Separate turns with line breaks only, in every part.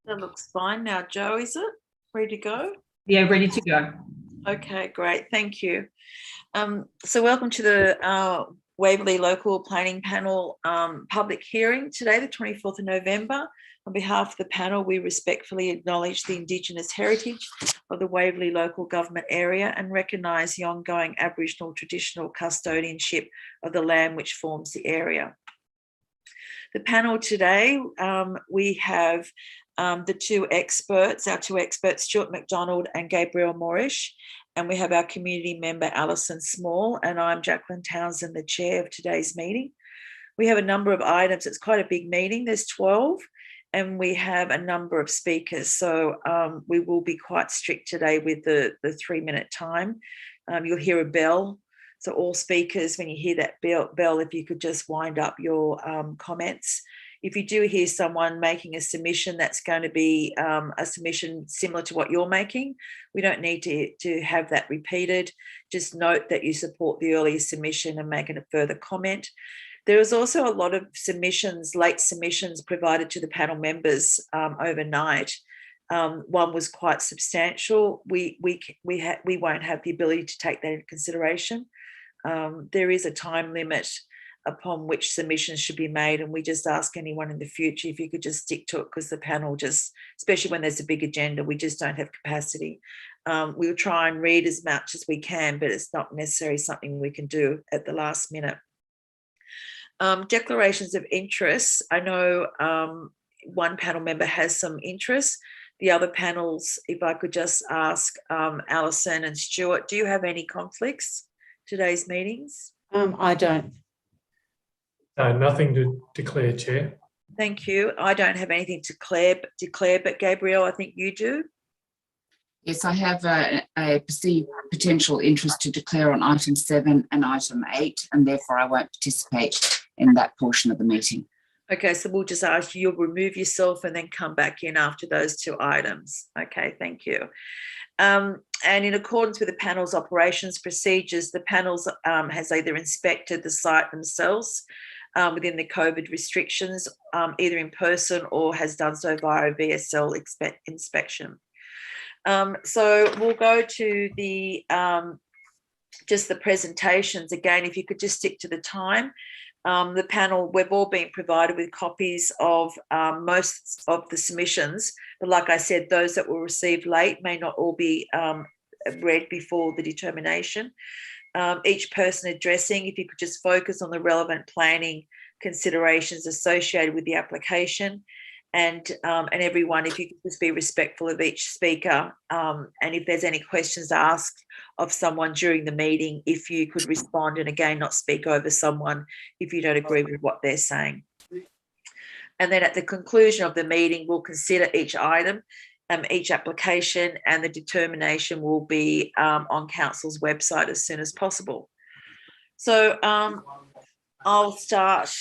That looks fine now, Joe, is it? Ready to go?
Yeah, ready to go.
Okay, great. Thank you. So welcome to the Waverley Local Planning Panel public hearing today, the 24th of November. On behalf of the panel, we respectfully acknowledge the Indigenous heritage of the Waverley local government area and recognise the ongoing Aboriginal traditional custodianship of the land which forms the area. The panel today, we have our two experts, Stuart McDonald and Gabrielle Morish, and we have our community member, Alison Small, and I'm Jacqueline Townsend, the chair of today's meeting. We have a number of items. It's quite a big meeting. There's 12, and we have a number of speakers. So we will be quite strict today with the 3-minute time. You'll hear a bell. So all speakers, when you hear that bell, if you could just wind up your comments. If you do hear someone making a submission, that's going to be a submission similar to what you're making. We don't need to have that repeated. Just note that you support the earlier submission and make a further comment. There is also a lot of submissions, late submissions provided to the panel members overnight. One was quite substantial. We won't have the ability to take that into consideration. There is a time limit upon which submissions should be made, and we just ask anyone in the future if you could just stick to it, because the panel just, especially when there's a big agenda, we just don't have capacity. We'll try and read as much as we can, but it's not necessarily something we can do at the last minute. Declarations of interest. I know one panel member has some interest. The other panels, if I could just ask Alison and Stuart, do you have any conflicts today's meetings?
I don't.
Nothing to declare, Chair.
Thank you. I don't have anything to declare, but Gabrielle, I think you do.
Yes, I have a perceived potential interest to declare on item 7 and item 8, and therefore I won't participate in that portion of the meeting.
Okay, so we'll just ask you, you'll remove yourself and then come back in after those two items. Okay, thank you. And in accordance with the panel's operations procedures, the panels has either inspected the site themselves within the COVID restrictions, either in person or has done so via a VSL inspection. So we'll go to the just the presentations. Again, if you could just stick to the time. The panel, we've all been provided with copies of most of the submissions, but like I said, those that were received late may not all be read before the determination. Each person addressing, if you could just focus on the relevant planning considerations associated with the application, and everyone, if you could just be respectful of each speaker, and if there's any questions asked of someone during the meeting, if you could respond, and again, not speak over someone if you don't agree with what they're saying. And then at the conclusion of the meeting, we'll consider each item, each application, and the determination will be on Council's website as soon as possible. So I'll start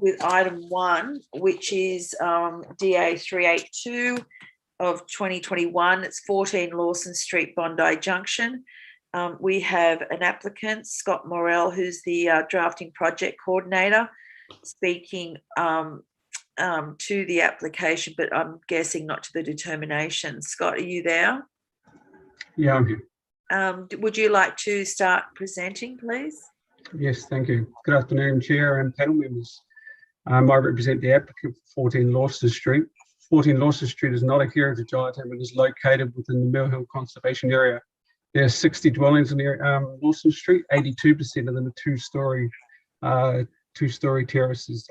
with item 1, which is DA 382 of 2021. It's 14 Lawson Street, Bondi Junction. We have an applicant, Scott Morrell, who's the drafting project coordinator, speaking to the application, but I'm guessing not to the determination. Scott, are you there?
Yeah, I'm here.
Would you like to start presenting, please?
Yes, thank you. Good afternoon, Chair and panel members. I represent the applicant for 14 Lawson Street. 14 Lawson Street is not a heritage item and is located within the Mill Hill Conservation Area. There are 60 dwellings in Lawson Street. 82% of them are two-story terraces.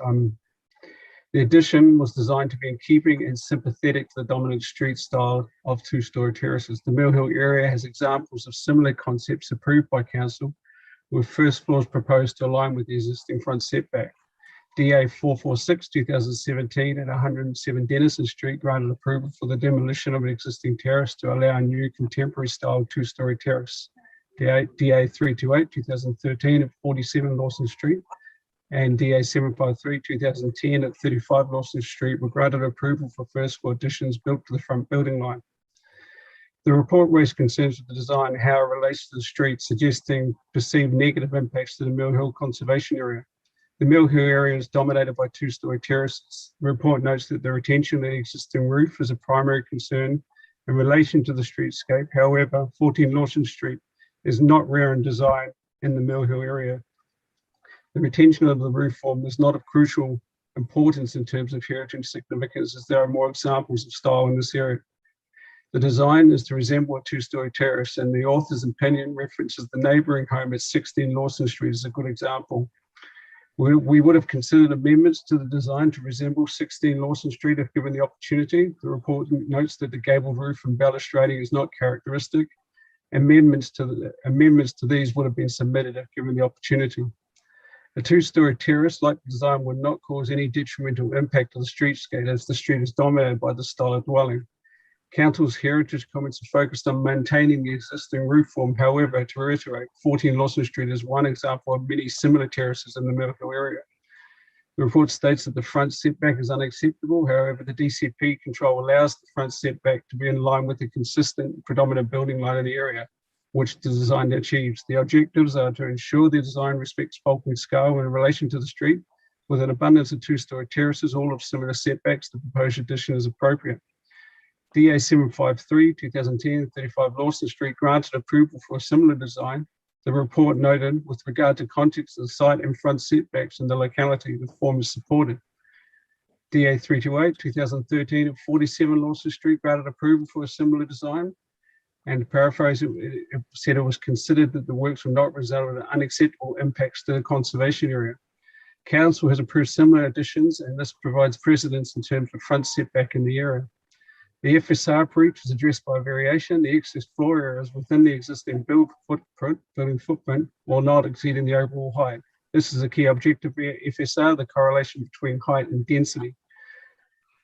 The addition was designed to be in keeping and sympathetic to the dominant street style of two-story terraces. The Mill Hill area has examples of similar concepts approved by Council, with first floors proposed to align with the existing front setback. DA 446 2017 at 107 Denison Street granted approval for the demolition of an existing terrace to allow a new contemporary style two-story terrace. DA 328 2013 at 47 Lawson Street and DA 753 2010 at 35 Lawson Street were granted approval for first floor additions built to the front building line. The report raised concerns with the design and how it relates to the street, suggesting perceived negative impacts to the Mill Hill Conservation Area. The Mill Hill area is dominated by two-storey terraces. The report notes that the retention of the existing roof is a primary concern in relation to the streetscape. However, 14 Lawson Street is not rare in design in the Mill Hill area. The retention of the roof form is not of crucial importance in terms of heritage significance, as there are more examples of style in this area. The design is to resemble a two-storey terrace, and the author's opinion references the neighbouring home at 16 Lawson Street as a good example. We would have considered amendments to the design to resemble 16 Lawson Street if given the opportunity. The report notes that the gabled roof and balustrading is not characteristic. Amendments to these would have been submitted if given the opportunity. A two-storey terrace like the design would not cause any detrimental impact to the streetscape, as the street is dominated by the style of dwelling. Council's heritage comments are focused on maintaining the existing roof form. However, to reiterate, 14 Lawson Street is one example of many similar terraces in the Mill Hill area. The report states that the front setback is unacceptable. However, the DCP control allows the front setback to be in line with the consistent predominant building line in the area, which the design achieves. The objectives are to ensure the design respects bulk and scale in relation to the street. With an abundance of two-storey terraces, all of similar setbacks, the proposed addition is appropriate. DA 753, 2010, 35 Lawson Street granted approval for a similar design. The report noted, with regard to context of the site and front setbacks in the locality, the form is supported. DA 328, 2013, at 47 Lawson Street granted approval for a similar design. And to paraphrase, it said it was considered that the works would not result in unacceptable impacts to the conservation area. Council has approved similar additions, and this provides precedence in terms of front setback in the area. The FSR breach is addressed by variation. The excess floor area is within the existing building footprint, while not exceeding the overall height. This is a key objective of FSR, the correlation between height and density.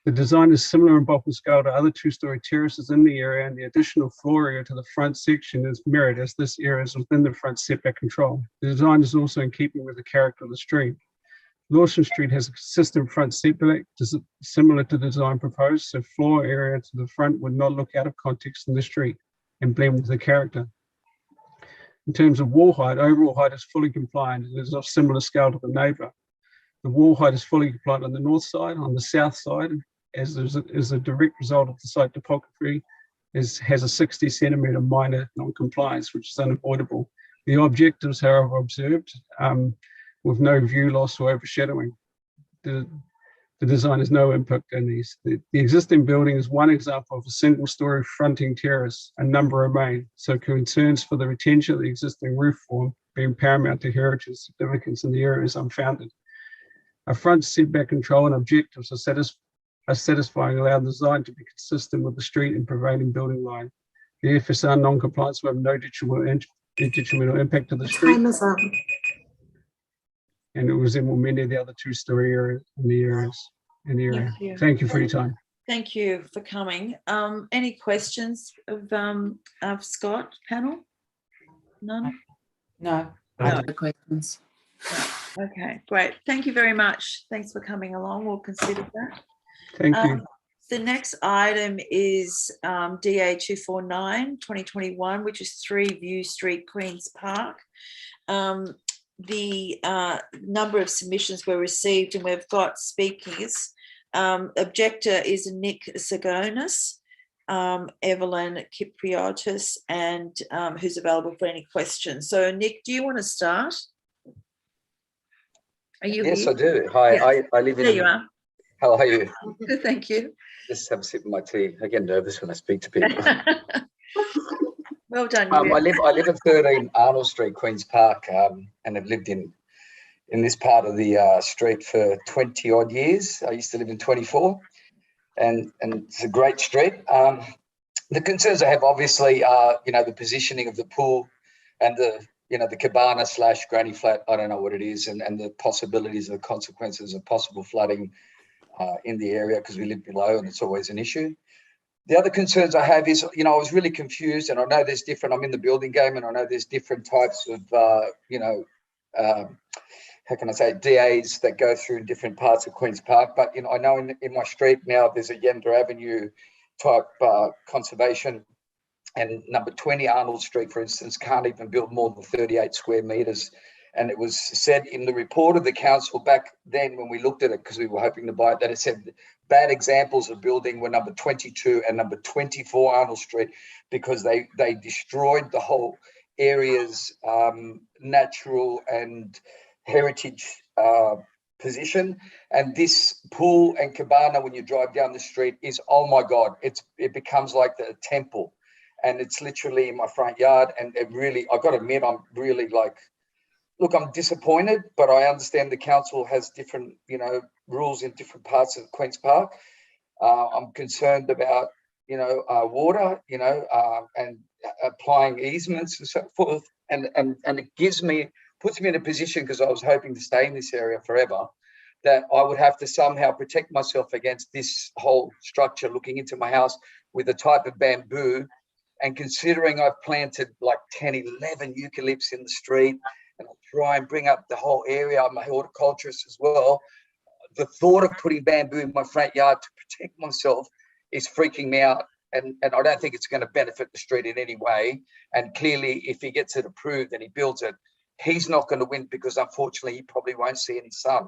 The design is similar in bulk and scale to other two-storey terraces in the area, and the additional floor area to the front section is mirrored, as this area is within the front setback control. The design is also in keeping with the character of the street. Lawson Street has a consistent front setback similar to the design proposed, so floor area to the front would not look out of context in the street and blend with the character. In terms of wall height, overall height is fully compliant and is of similar scale to the neighbour. The wall height is fully compliant on the north side. On the south side, as is a direct result of the site topography, has a 60 centimetre minor non-compliance, which is unavoidable. The objectives, however, observed with no view loss or overshadowing. The design has no impact on these. The existing building is one example of a single-storey fronting terrace. A number remain, so concerns for the retention of the existing roof form being paramount to heritage significance in the area is unfounded. A front setback control and objectives are satisfying, allowing the design to be consistent with the street and prevailing building line. The FSR non-compliance will have no detrimental impact to the street.
Time is up.
And it resemble many of the other two-storey areas in the area.
Thank you.
Thank you for your time.
Thank you for coming. Any questions of Scott, panel? None?
No.
No questions.
Okay, great. Thank you very much. Thanks for coming along. We'll consider that.
Thank you.
The next item is DA 249, 2021, which is 3 View Street, Queen's Park. The number of submissions were received, and we've got speakers. Objector is Nick Zagonis, Evelyn Kypriotis, and who's available for any questions. So, Nick, do you want to start? Are you
Yes,
here?
I do. Hi,
Yeah.
I live in.
There you are.
How are you?
Good, thank you.
Just have a sip of my tea. I get nervous when I speak to people.
Well done.
I live at 13 Arnold Street, Queen's Park, and have lived in this part of the street for 20 odd years. I used to live in 24, and it's a great street. The concerns I have obviously are, the positioning of the pool and the cabana / granny flat. I don't know what it is, and the possibilities of the consequences of possible flooding in the area, because we live below and it's always an issue. The other concerns I have is, I was really confused, and I know there's different, I'm in the building game, and I know there's different types of, how can I say, DAs that go through different parts of Queen's Park. But, I know in my street now, there's a Yenda Avenue type conservation, and number 20 Arnold Street, for instance, can't even build more than 38 square metres And it was said in the report of the council back then when we looked at it, because we were hoping to buy it, that it said bad examples of building were number 22 and number 24 Arnold Street, because they destroyed the whole area's natural and heritage position. And this pool and cabana, when you drive down the street, is, oh my God, it becomes like a temple. And it's literally in my front yard. And it really, I've got to admit, I'm really like, look, I'm disappointed, but I understand the council has different, rules in different parts of Queen's Park. I'm concerned about, water, and applying easements and so forth. And it puts me in a position, because I was hoping to stay in this area forever, that I would have to somehow protect myself against this whole structure looking into my house with a type of bamboo. And considering I've planted like 10, 11 eucalypts in the street, and I'll try and bring up the whole area, I'm a horticulturist as well, the thought of putting bamboo in my front yard to protect myself is freaking me out. And I don't think it's going to benefit the street in any way. And clearly, if he gets it approved and he builds it, he's not going to win, because unfortunately he probably won't see any sun.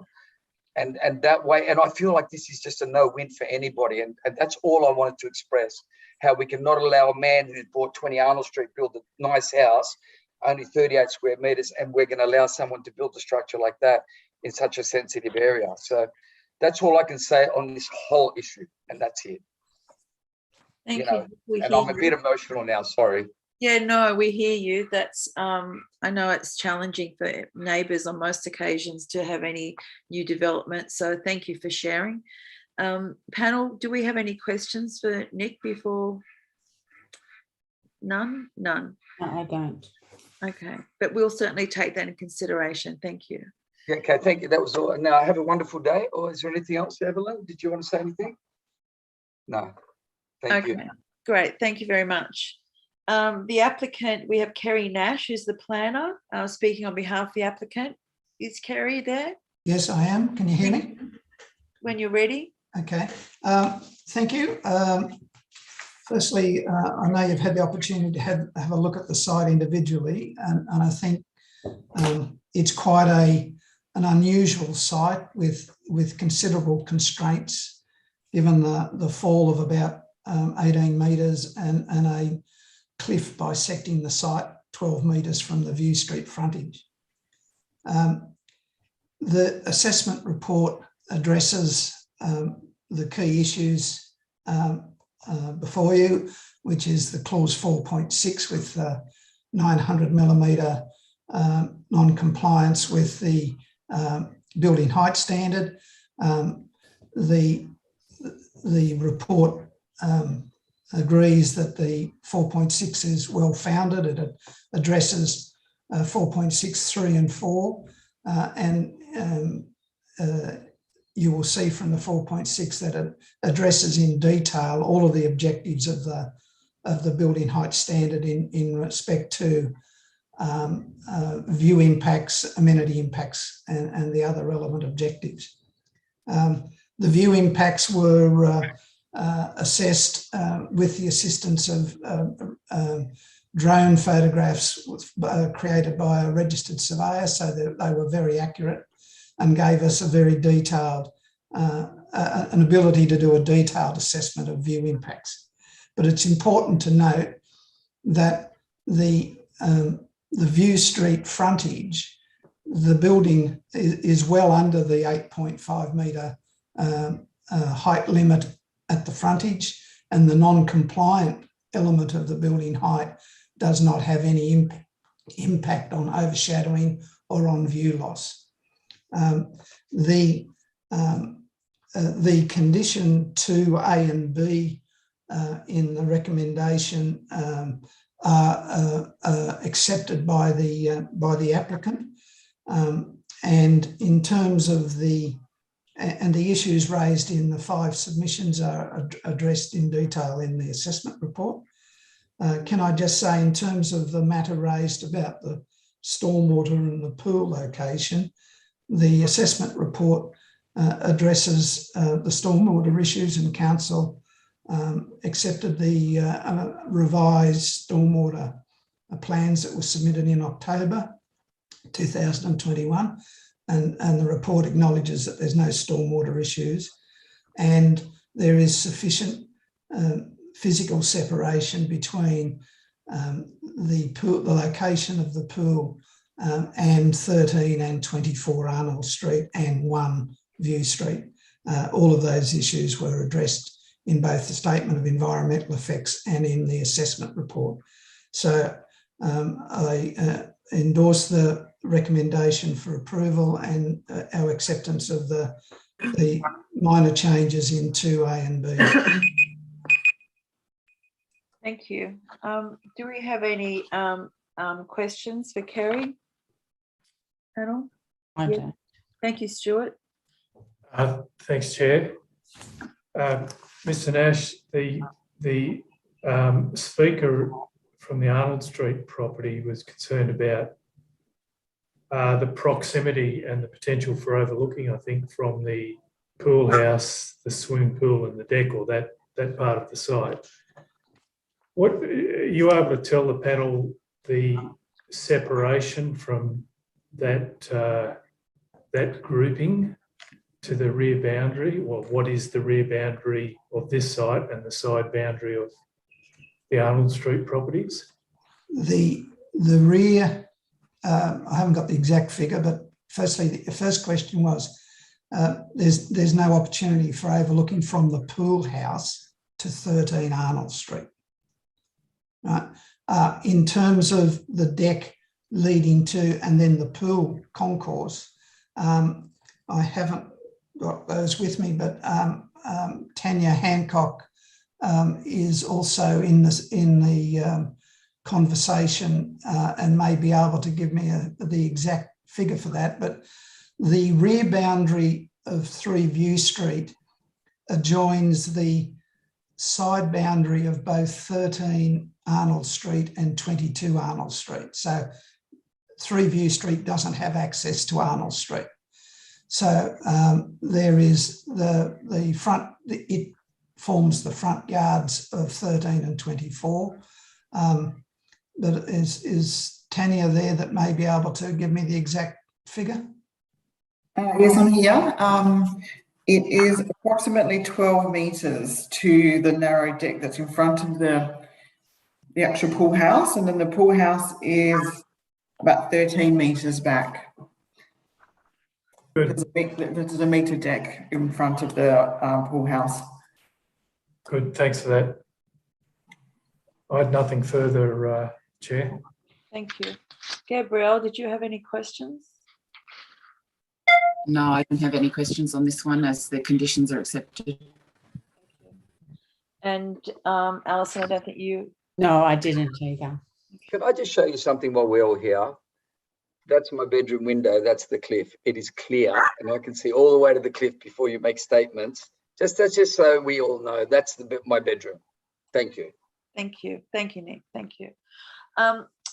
And that way, and I feel like this is just a no-win for anybody. And that's all I wanted to express, how we cannot allow a man who's bought 20 Arnold Street build a nice house, only 38 square meters, and we're going to allow someone to build a structure like that in such a sensitive area. So that's all I can say on this whole issue, and that's it.
Thank you.
And I'm a bit emotional now, sorry.
Yeah, no, we hear you. That's I know it's challenging for neighbours on most occasions to have any new development. So thank you for sharing. Panel, do we have any questions for Nick before? None? None.
No, I don't.
Okay, but we'll certainly take that in consideration. Thank you.
Yeah, okay, thank you. That was all. Now, have a wonderful day. Or is there anything else, Evelyn? Did you want to say anything? No. Thank you.
Great. Thank you very much. The applicant, we have Kerry Nash, who's the planner, speaking on behalf of the applicant. Is Kerry there?
Yes, I am. Can you hear me?
When you're ready.
Okay. Thank you. Firstly, I know you've had the opportunity to have a look at the site individually, and I think it's quite an unusual site with considerable constraints, given the fall of about 18 metres and a cliff bisecting the site 12 metres from the View Street frontage. The assessment report addresses the key issues before you, which is the clause 4.6 with 900 millimetre non-compliance with the building height standard. The report agrees that the 4.6 is well founded. It addresses 4.6, 3 and 4, and you will see from the 4.6 that it addresses in detail all of the objectives of the building height standard in respect to view impacts, amenity impacts, and the other relevant objectives. The view impacts were assessed with the assistance of drone photographs created by a registered surveyor, so that they were very accurate and gave us a very detailed, an ability to do a detailed assessment of view impacts. But it's important to note that the View Street frontage, the building is well under the 8.5 metre height limit at the frontage, and the non-compliant element of the building height does not have any impact on overshadowing or on view loss. The condition 2A and B in the recommendation are accepted by the applicant, and in terms of the issues raised in the 5 submissions are addressed in detail in the assessment report. Can I just say, in terms of the matter raised about the stormwater and the pool location, the assessment report addresses the stormwater issues, and council accepted the revised stormwater plans that were submitted in October. 2021, and the report acknowledges that there's no stormwater issues, and there is sufficient physical separation between the location of the pool and 13 and 24 Arnold Street and 1 View Street. All of those issues were addressed in both the statement of environmental effects and in the assessment report. So I endorse the recommendation for approval and our acceptance of the minor changes in 2A and B.
Thank you. Do we have any questions for Kerry? Panel?
I
Yeah.
don't.
Thank you, Stuart.
Thanks, Chair. Mr. Nash, the speaker from the Arnold Street property was concerned about the proximity and the potential for overlooking, I think, from the pool house, the swimming pool and the deck, or that part of the site. What are you able to tell the panel the separation from that grouping to the rear boundary, or what is the rear boundary of this site and the side boundary of the Arnold Street properties?
The rear, I haven't got the exact figure, but firstly, the first question was, there's no opportunity for overlooking from the pool house to 13 Arnold Street. Right. In terms of the deck leading to and then the pool concourse, I haven't got those with me, but Tanya Hancock is also in the conversation and may be able to give me the exact figure for that. But the rear boundary of 3 View Street adjoins the side boundary of both 13 Arnold Street and 22 Arnold Street. So 3 View Street doesn't have access to Arnold Street. So there is the front, it forms the front yards of 13 and 24. But is Tanya there that may be able to give me the exact figure?
Yes, I'm here. It is approximately 12 metres to the narrow deck that's in front of the actual pool house, and then the pool house is about 13 metres back.
Good.
There's a metre deck in front of the pool house.
Good, thanks for that. I had nothing further, Chair.
Thank you. Gabrielle, did you have any questions?
No, I don't have any questions on this one as the conditions are accepted.
And Alison, I don't think you...
No, I didn't either.
Can I just show you something while we're all here? That's my bedroom window. That's the cliff. It is clear, and I can see all the way to the cliff before you make statements. That's just so we all know. That's my bedroom. Thank you.
Thank you. Thank you, Nick. Thank you.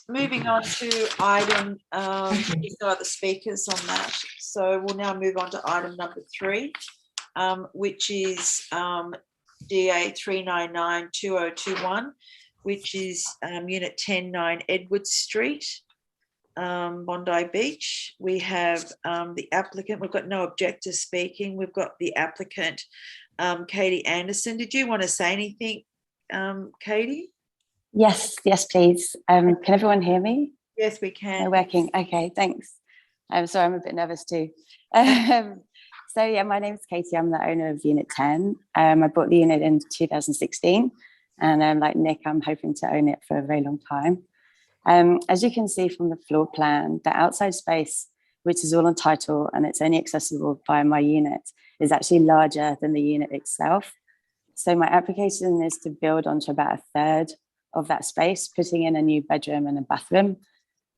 Moving on to item, there's no other speakers on that. So we'll now move on to item number 3, which is DA 399-2021, which is Unit 10-9 Edward Street, Bondi Beach. We have the applicant. We've got no objector speaking. We've got the applicant, Katie Anderson. Did you want to say anything, Katie?
Yes, please. Can everyone hear me?
Yes, we can.
They're working. Okay, thanks. I'm sorry, I'm a bit nervous too. So yeah, my name is Katie. I'm the owner of Unit 10. I bought the unit in 2016, and like Nick, I'm hoping to own it for a very long time. As you can see from the floor plan, the outside space, which is all on title and it's only accessible via my unit, is actually larger than the unit itself. So my application is to build onto about a third of that space, putting in a new bedroom and a bathroom.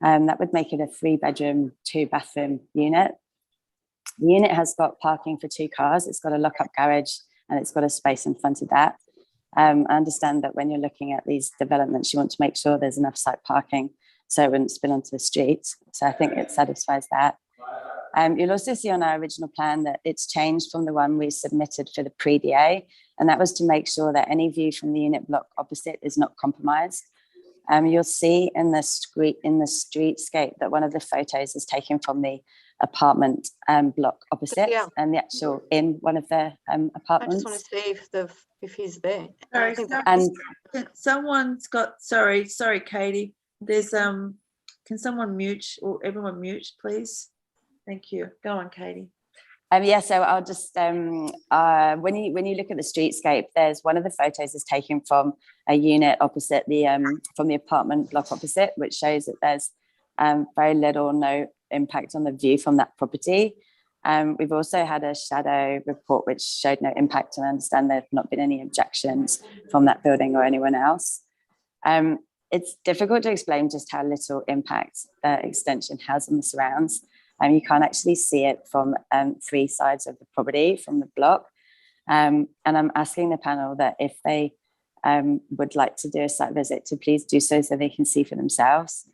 That would make it a 3-bedroom, 2-bathroom unit. The unit has got parking for 2 cars. It's got a lock-up garage and it's got a space in front of that. I understand that when you're looking at these developments, you want to make sure there's enough site parking so it wouldn't spill onto the street. So I think it satisfies that. You'll also see on our original plan that it's changed from the one we submitted for the pre-DA, and that was to make sure that any view from the unit block opposite is not compromised. you'll see in the streetscape that one of the photos is taken from the apartment block opposite,
Yeah.
and the actual in one of the
I
apartments.
just want to see if he's there.
Sorry,
I think
And
someone's got, sorry, Katie. There's, can someone mute, or everyone mute, please? Thank you. Go on, Katie.
yeah, so I'll just when you look at the streetscape, there's one of the photos is taken from a unit opposite the from the apartment block opposite, which shows that there's very little or no impact on the view from that property. We've also had a shadow report which showed no impact, and I understand there have not been any objections from that building or anyone else. It's difficult to explain just how little impact the extension has on the surrounds. You can't actually see it from 3 sides of the property from the block. And I'm asking the panel that if they would like to do a site visit, to please do so they can see for themselves.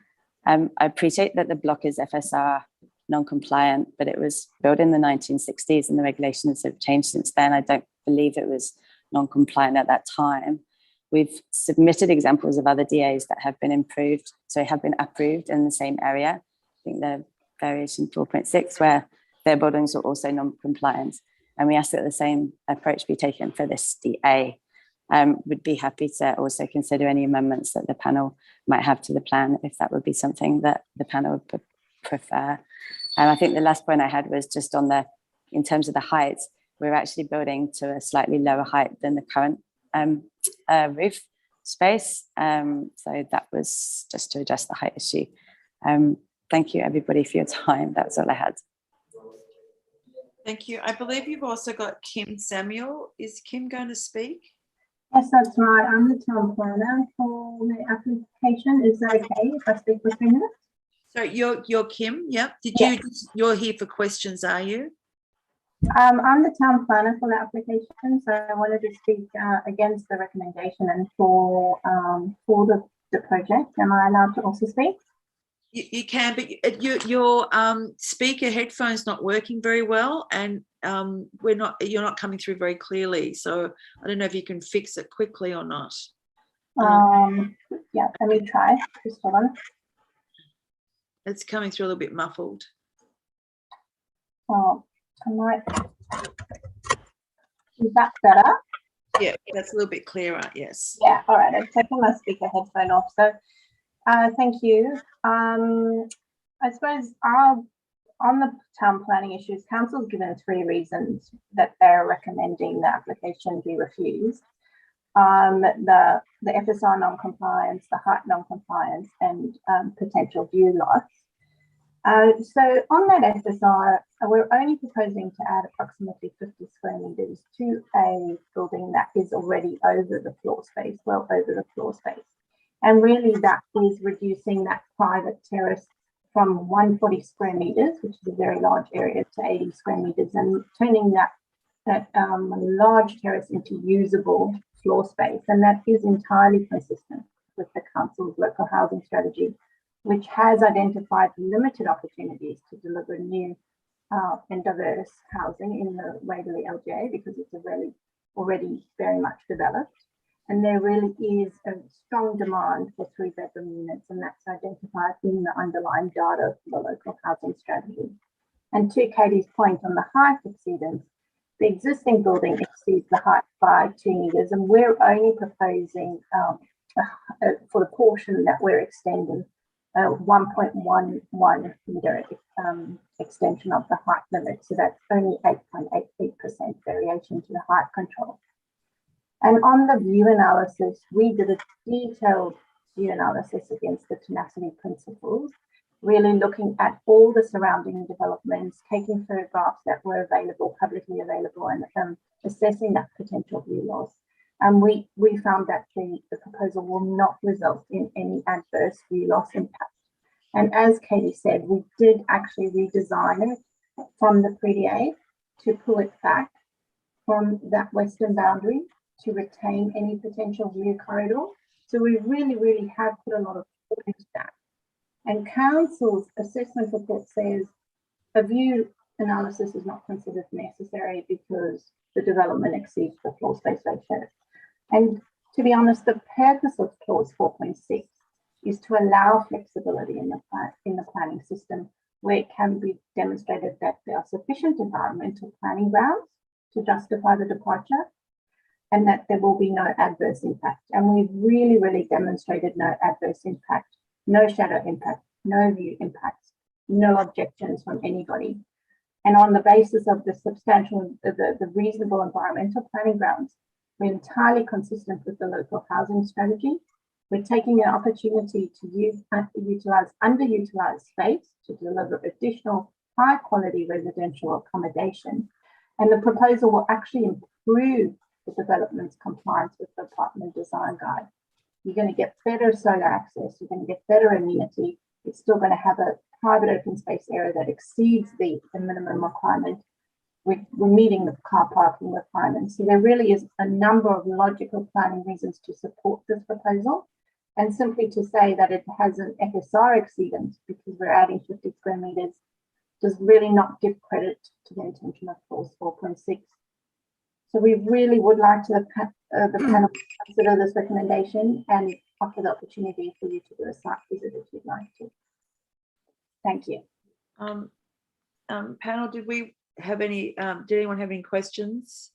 I appreciate that the block is FSR non-compliant, but it was built in the 1960s and the regulations have changed since then. I don't believe it was non-compliant at that time. We've submitted examples of other DAs that have been approved in the same area. I think the variation 4.6, where their buildings are also non-compliant. And we ask that the same approach be taken for this DA. Would be happy to also consider any amendments that the panel might have to the plan, if that would be something that the panel would prefer. And I think the last point I had was just on in terms of the height, we're actually building to a slightly lower height than the current roof space. So that was just to address the height issue. Thank you, everybody, for your time. That's all I had.
Thank you. I believe you've also got Kim Samuel. Is Kim going to speak?
Yes, that's right. I'm the town planner for the application. Is that okay if I speak for 3 minutes?
So you're Kim, yep. You're here for questions, are you?
I'm the town planner for the application, so I wanted to speak against the recommendation and for the project. Am I allowed to also speak?
You can, but your speaker headphone's not working very well, and you're not coming through very clearly. So I don't know if you can fix it quickly or not.
Yeah, let me try. Just hold on.
It's coming through a little bit muffled.
Oh, I might. Is that better?
Yeah, that's a little bit clearer. Yes.
Yeah. All right. I've taken my speaker headphone off. So, thank you. I suppose on the town planning issues, council's given 3 reasons that they're recommending the application be refused. The FSR non-compliance, the height non-compliance, and potential view loss. So on that FSR, we're only proposing to add approximately 50 square metres to a building that is already over the floor space, well over the floor space. And really that is reducing that private terrace from 140 square metres, which is a very large area, to 80 square metres, and turning that large terrace into usable floor space. And that is entirely consistent with the council's local housing strategy, which has identified limited opportunities to deliver new and diverse housing in the Waverley LGA, because it's already very much developed. And there really is a strong demand for 3-bedroom units, and that's identified in the underlying data for the local housing strategy. And to Katie's point on the height exceedance, the existing building exceeds the height by 2 metres, and we're only proposing for the portion that we're extending 1.11 metre extension of the height limit. So that's only 8.88% variation to the height control. And on the view analysis, we did a detailed view analysis against the tenacity principles, really looking at all the surrounding developments, taking photographs that were available, publicly available, and assessing that potential view loss. And we found that the proposal will not result in any adverse view loss impact. And as Katie said, we did actually redesign it from the pre-DA to pull it back from that western boundary to retain any potential view corridor. So we really have put a lot of thought into that. And council's assessment report says a view analysis is not considered necessary because the development exceeds the floor space ratio. And to be honest, the purpose of clause 4.6 is to allow flexibility in the planning system where it can be demonstrated that there are sufficient environmental planning grounds to justify the departure and that there will be no adverse impact. And we've really, really demonstrated no adverse impact, no shadow impact, no view impacts, no objections from anybody. And on the basis of the reasonable environmental planning grounds, we're entirely consistent with the local housing strategy. We're taking an opportunity to utilize underutilized space to deliver additional high quality residential accommodation. And the proposal will actually improve the development's compliance with the apartment design guide. You're going to get better solar access, you're going to get better amenity. It's still going to have a private open space area that exceeds the minimum requirement. We're meeting the car parking requirements. So there really is a number of logical planning reasons to support this proposal. And simply to say that it has an FSR exceedance because we're adding 50 square meters does really not give credit to the intention of clause 4.6. So we really would like to the panel consider this recommendation and offer the opportunity for you to do a site visit if you'd like to. Thank you.
Panel, did we have any, did anyone have any questions?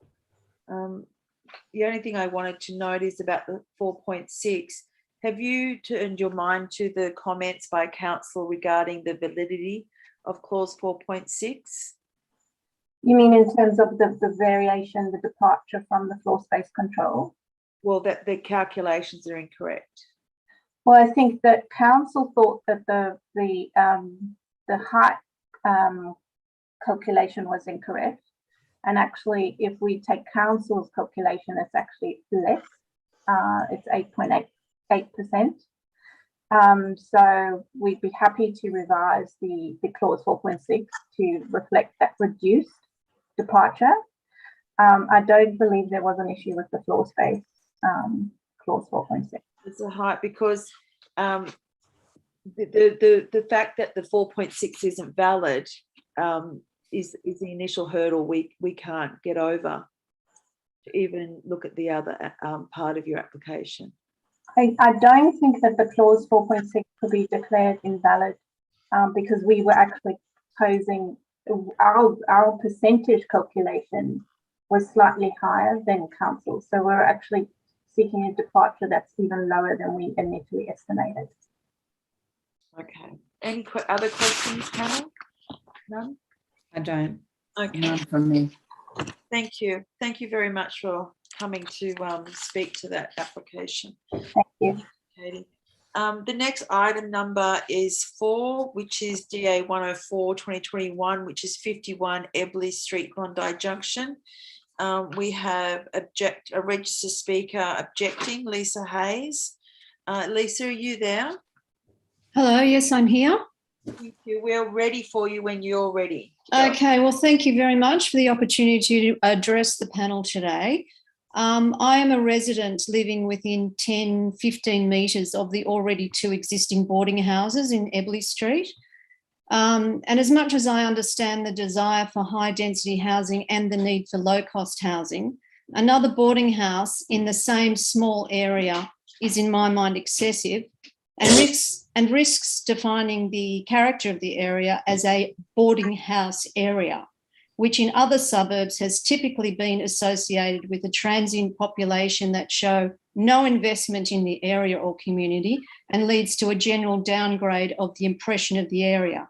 The only thing I wanted to note is about the 4.6. Have you turned your mind to the comments by council regarding the validity of clause 4.6?
You mean in terms of the variation, the departure from the floor space control?
Well, that the calculations are incorrect.
Well, I think that council thought that the height calculation was incorrect. And actually, if we take council's calculation, it's actually less. It's 8.8%. So we'd be happy to revise the clause 4.6 to reflect that reduced departure. I don't believe there was an issue with the floor space clause 4.6.
It's a height because the fact that the 4.6 isn't valid is the initial hurdle we can't get over to even look at the other part of your application.
I don't think that the clause 4.6 could be declared invalid because we were actually posing our percentage calculation was slightly higher than council. So we're actually seeking a departure that's even lower than we initially estimated.
Okay. Any other questions, panel? None?
I don't.
Okay.
None from me.
Thank you. Thank you very much for coming to speak to that application.
Thank you,
Katie. The next item number is 4, which is DA 104/2021, which is 51 Ebley Street, Bondi Junction. We have a registered speaker objecting, Lisa Hayes. Lisa, are you there?
Hello, yes, I'm here.
Thank you. We're ready for you when you're ready.
Okay, well, thank you very much for the opportunity to address the panel today. I am a resident living within 10, 15 metres of the already 2 existing boarding houses in Ebley Street. And as much as I understand the desire for high density housing and the need for low cost housing, another boarding house in the same small area is in my mind excessive and risks defining the character of the area as a boarding house area, which in other suburbs has typically been associated with a transient population that show no investment in the area or community and leads to a general downgrade of the impression of the area.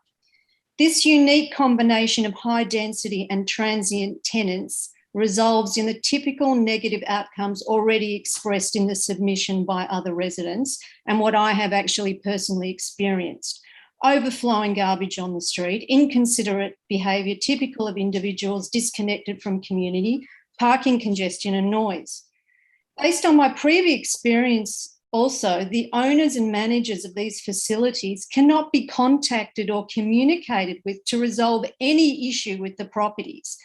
This unique combination of high density and transient tenants resolves in the typical negative outcomes already expressed in the submission by other residents and what I have actually personally experienced. Overflowing garbage on the street, inconsiderate behaviour typical of individuals disconnected from community, parking congestion and noise. Based on my previous experience also, the owners and managers of these facilities cannot be contacted or communicated with to resolve any issue with the properties,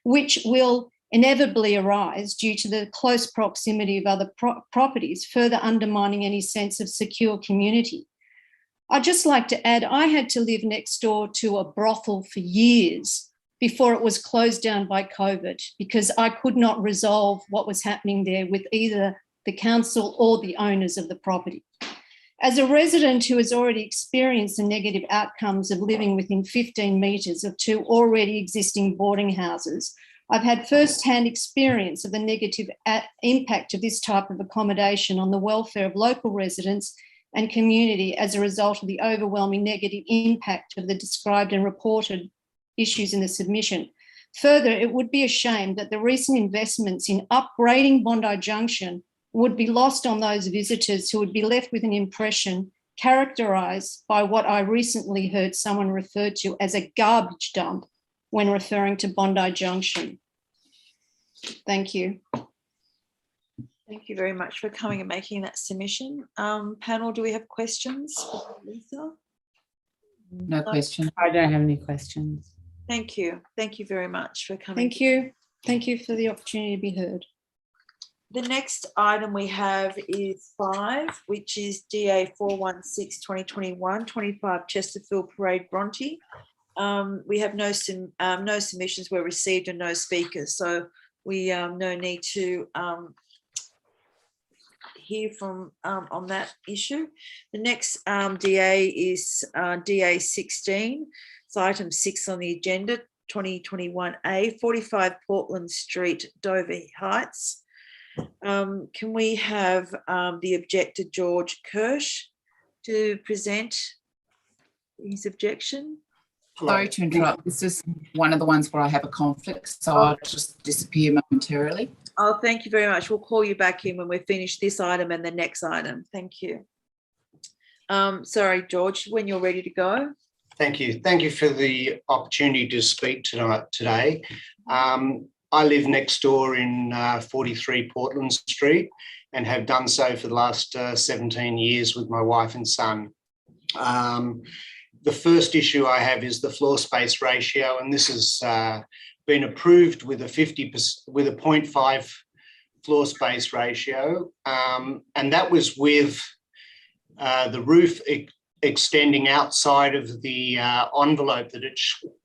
which will inevitably arise due to the close proximity of other properties, further undermining any sense of secure community. I'd just like to add, I had to live next door to a brothel for years before it was closed down by COVID because I could not resolve what was happening there with either the council or the owners of the property. As a resident who has already experienced the negative outcomes of living within 15 metres of two already existing boarding houses, I've had first-hand experience of the negative impact of this type of accommodation on the welfare of local residents and community as a result of the overwhelming negative impact of the described and reported issues in the submission. Further, it would be a shame that the recent investments in upgrading Bondi Junction would be lost on those visitors who would be left with an impression characterised by what I recently heard someone refer to as a garbage dump when referring to Bondi Junction. Thank you.
Thank you very much for coming and making that submission. Panel, do we have questions for Lisa?
No question.
I don't have any questions.
Thank you. Thank you very much for coming.
Thank you. Thank you for the opportunity to be heard.
The next item we have is 5, which is DA 416-2021, 25 Chesterfield Parade, Bronte. We have no submissions were received and no speakers, so we no need to hear from on that issue. The next DA is DA 16. It's item 6 on the agenda, 2021A, 45 Portland Street, Dover Heights. Can we have the objector, George Kirsch, to present his objection?
Sorry to interrupt. This is one of the ones where I have a conflict, so I'll just disappear momentarily.
Oh, thank you very much. We'll call you back in when we've finished this item and the next item. Thank you. Sorry, George, when you're ready to go.
Thank you. Thank you for the opportunity to speak today. I live next door in 43 Portland Street and have done so for the last 17 years with my wife and son. The first issue I have is the floor space ratio, and this has been approved with a 0.5 floor space ratio, and that was with the roof extending outside of the envelope that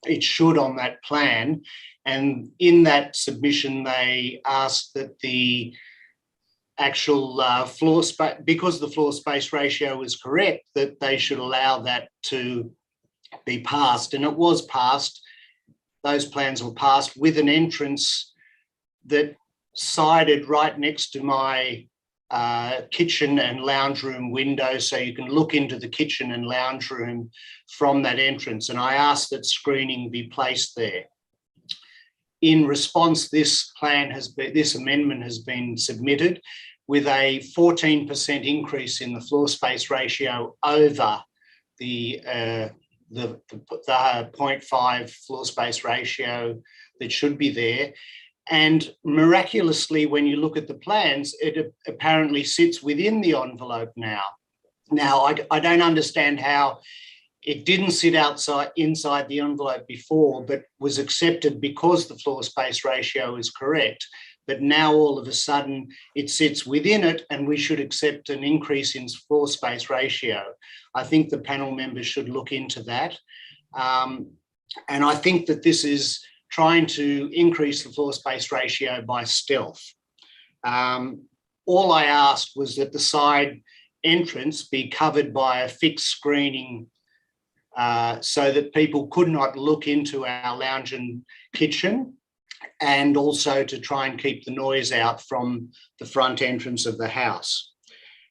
it should on that plan. And in that submission, they asked that the actual floor space, because the floor space ratio was correct, that they should allow that to be passed. And it was passed. Those plans were passed with an entrance that sided right next to my kitchen and lounge room window, so you can look into the kitchen and lounge room from that entrance. And I asked that screening be placed there. In response, this amendment has been submitted with a 14% increase in the floor space ratio over the 0.5 floor space ratio that should be there. And miraculously, when you look at the plans, it apparently sits within the envelope now. Now, I don't understand how it didn't sit inside the envelope before, but was accepted because the floor space ratio is correct. But now all of a sudden it sits within it, and we should accept an increase in floor space ratio. I think the panel members should look into that. And I think that this is trying to increase the floor space ratio by stealth. All I asked was that the side entrance be covered by a fixed screening so that people could not look into our lounge and kitchen, and also to try and keep the noise out from the front entrance of the house.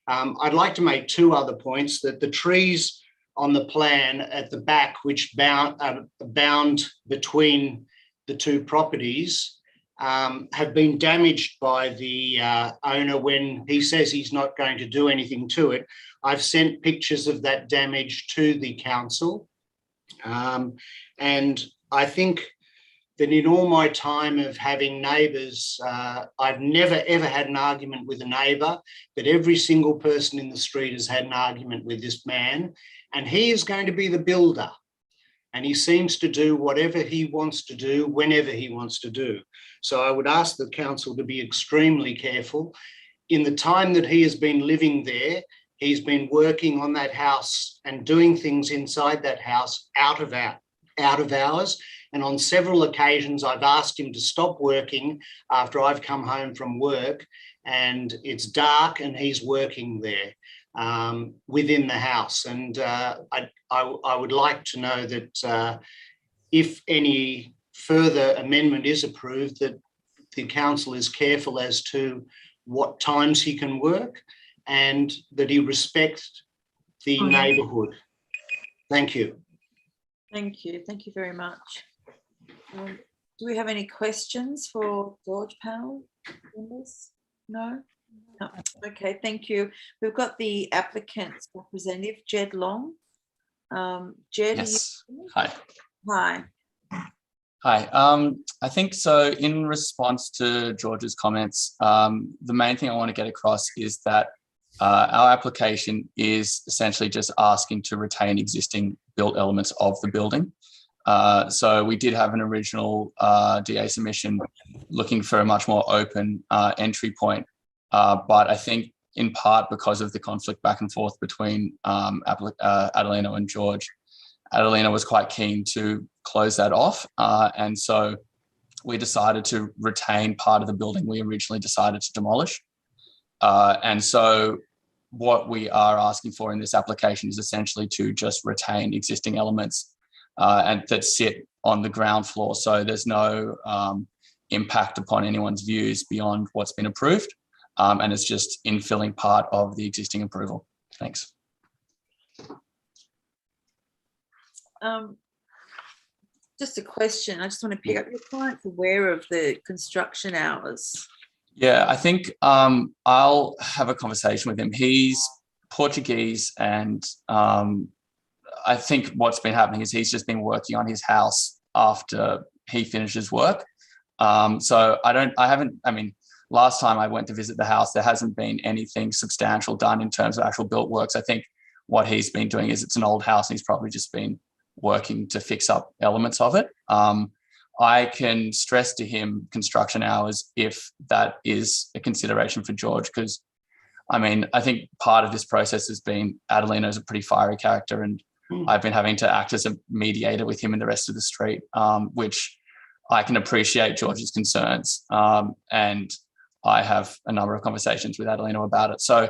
I'd like to make 2 other points: that the trees on the plan at the back, which bound between the 2 properties, have been damaged by the owner when he says he's not going to do anything to it. I've sent pictures of that damage to the council. And I think that in all my time of having neighbours, I've never ever had an argument with a neighbour, but every single person in the street has had an argument with this man, and he is going to be the builder. And he seems to do whatever he wants to do, whenever he wants to do. So I would ask the council to be extremely careful. In the time that he has been living there, he's been working on that house and doing things inside that house out of hours. And on several occasions, I've asked him to stop working after I've come home from work and it's dark and he's working there. within the house. And I would like to know that if any further amendment is approved, that the council is careful as to what times he can work and that he respects the neighbourhood. Thank you.
Thank you. Thank you very much. Do we have any questions for George panel members? No? No. Okay, thank you. We've got the applicant's representative, Jed Long. Jed,
Yes.
are you?
Hi.
Hi.
Hi. I think so. In response to George's comments, the main thing I want to get across is that our application is essentially just asking to retain existing built elements of the building. So we did have an original DA submission looking for a much more open entry point, but I think in part because of the conflict back and forth between Adelina and George, Adelina was quite keen to close that off. And so we decided to retain part of the building we originally decided to demolish. And so what we are asking for in this application is essentially to just retain existing elements and that sit on the ground floor. So there's no impact upon anyone's views beyond what's been approved. And it's just infilling part of the existing approval. Thanks.
Just a question. I just want to pick up, your client's aware of the construction hours.
Yeah, I think I'll have a conversation with him. He's Portuguese, and I think what's been happening is he's just been working on his house after he finishes work. So I mean, last time I went to visit the house, there hasn't been anything substantial done in terms of actual built works. I think what he's been doing is, it's an old house and he's probably just been working to fix up elements of it. I can stress to him construction hours if that is a consideration for George, because I mean, I think part of this process has been Adelina is a pretty fiery character, and I've been having to act as a mediator with him and the rest of the street, which I can appreciate George's concerns. And I have a number of conversations with Adelina about it. So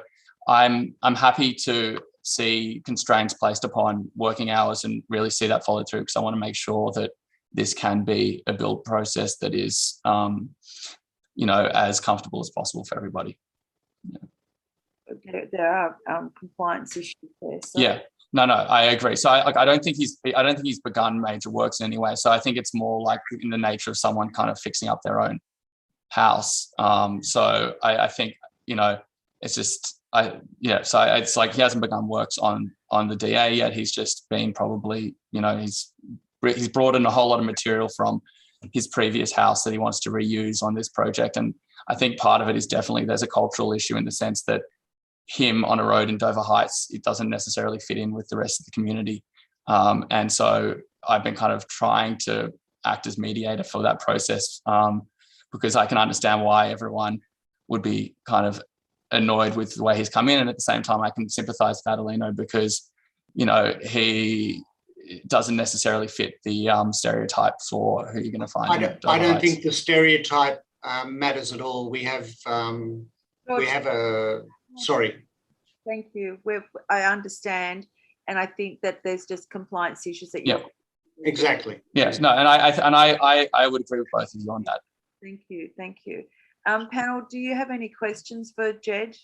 I'm happy to see constraints placed upon working hours and really see that followed through, because I want to make sure that this can be a build process that is, as comfortable as possible for everybody.
Yeah. There are compliance issues there. So.
Yeah, no, I agree. So I don't think he's begun major works in any way. So I think it's more like in the nature of someone kind of fixing up their own house. So I think, it's just, so it's like he hasn't begun works on the DA yet. He's just been probably, he's brought in a whole lot of material from his previous house that he wants to reuse on this project. And I think part of it is definitely there's a cultural issue in the sense that him on a road in Dover Heights, it doesn't necessarily fit in with the rest of the community. And so I've been kind of trying to act as mediator for that process, because I can understand why everyone would be kind of annoyed with the way he's come in. And at the same time, I can sympathize with Adelino because, he doesn't necessarily fit the stereotype for who you're going to find.
I don't think the stereotype matters at all. We have sorry.
Thank you. I understand, and I think that there's just compliance issues that you're.
Exactly.
Yes. No, and I would agree with both of you on that.
Thank you. Panel, do you have any questions for Jed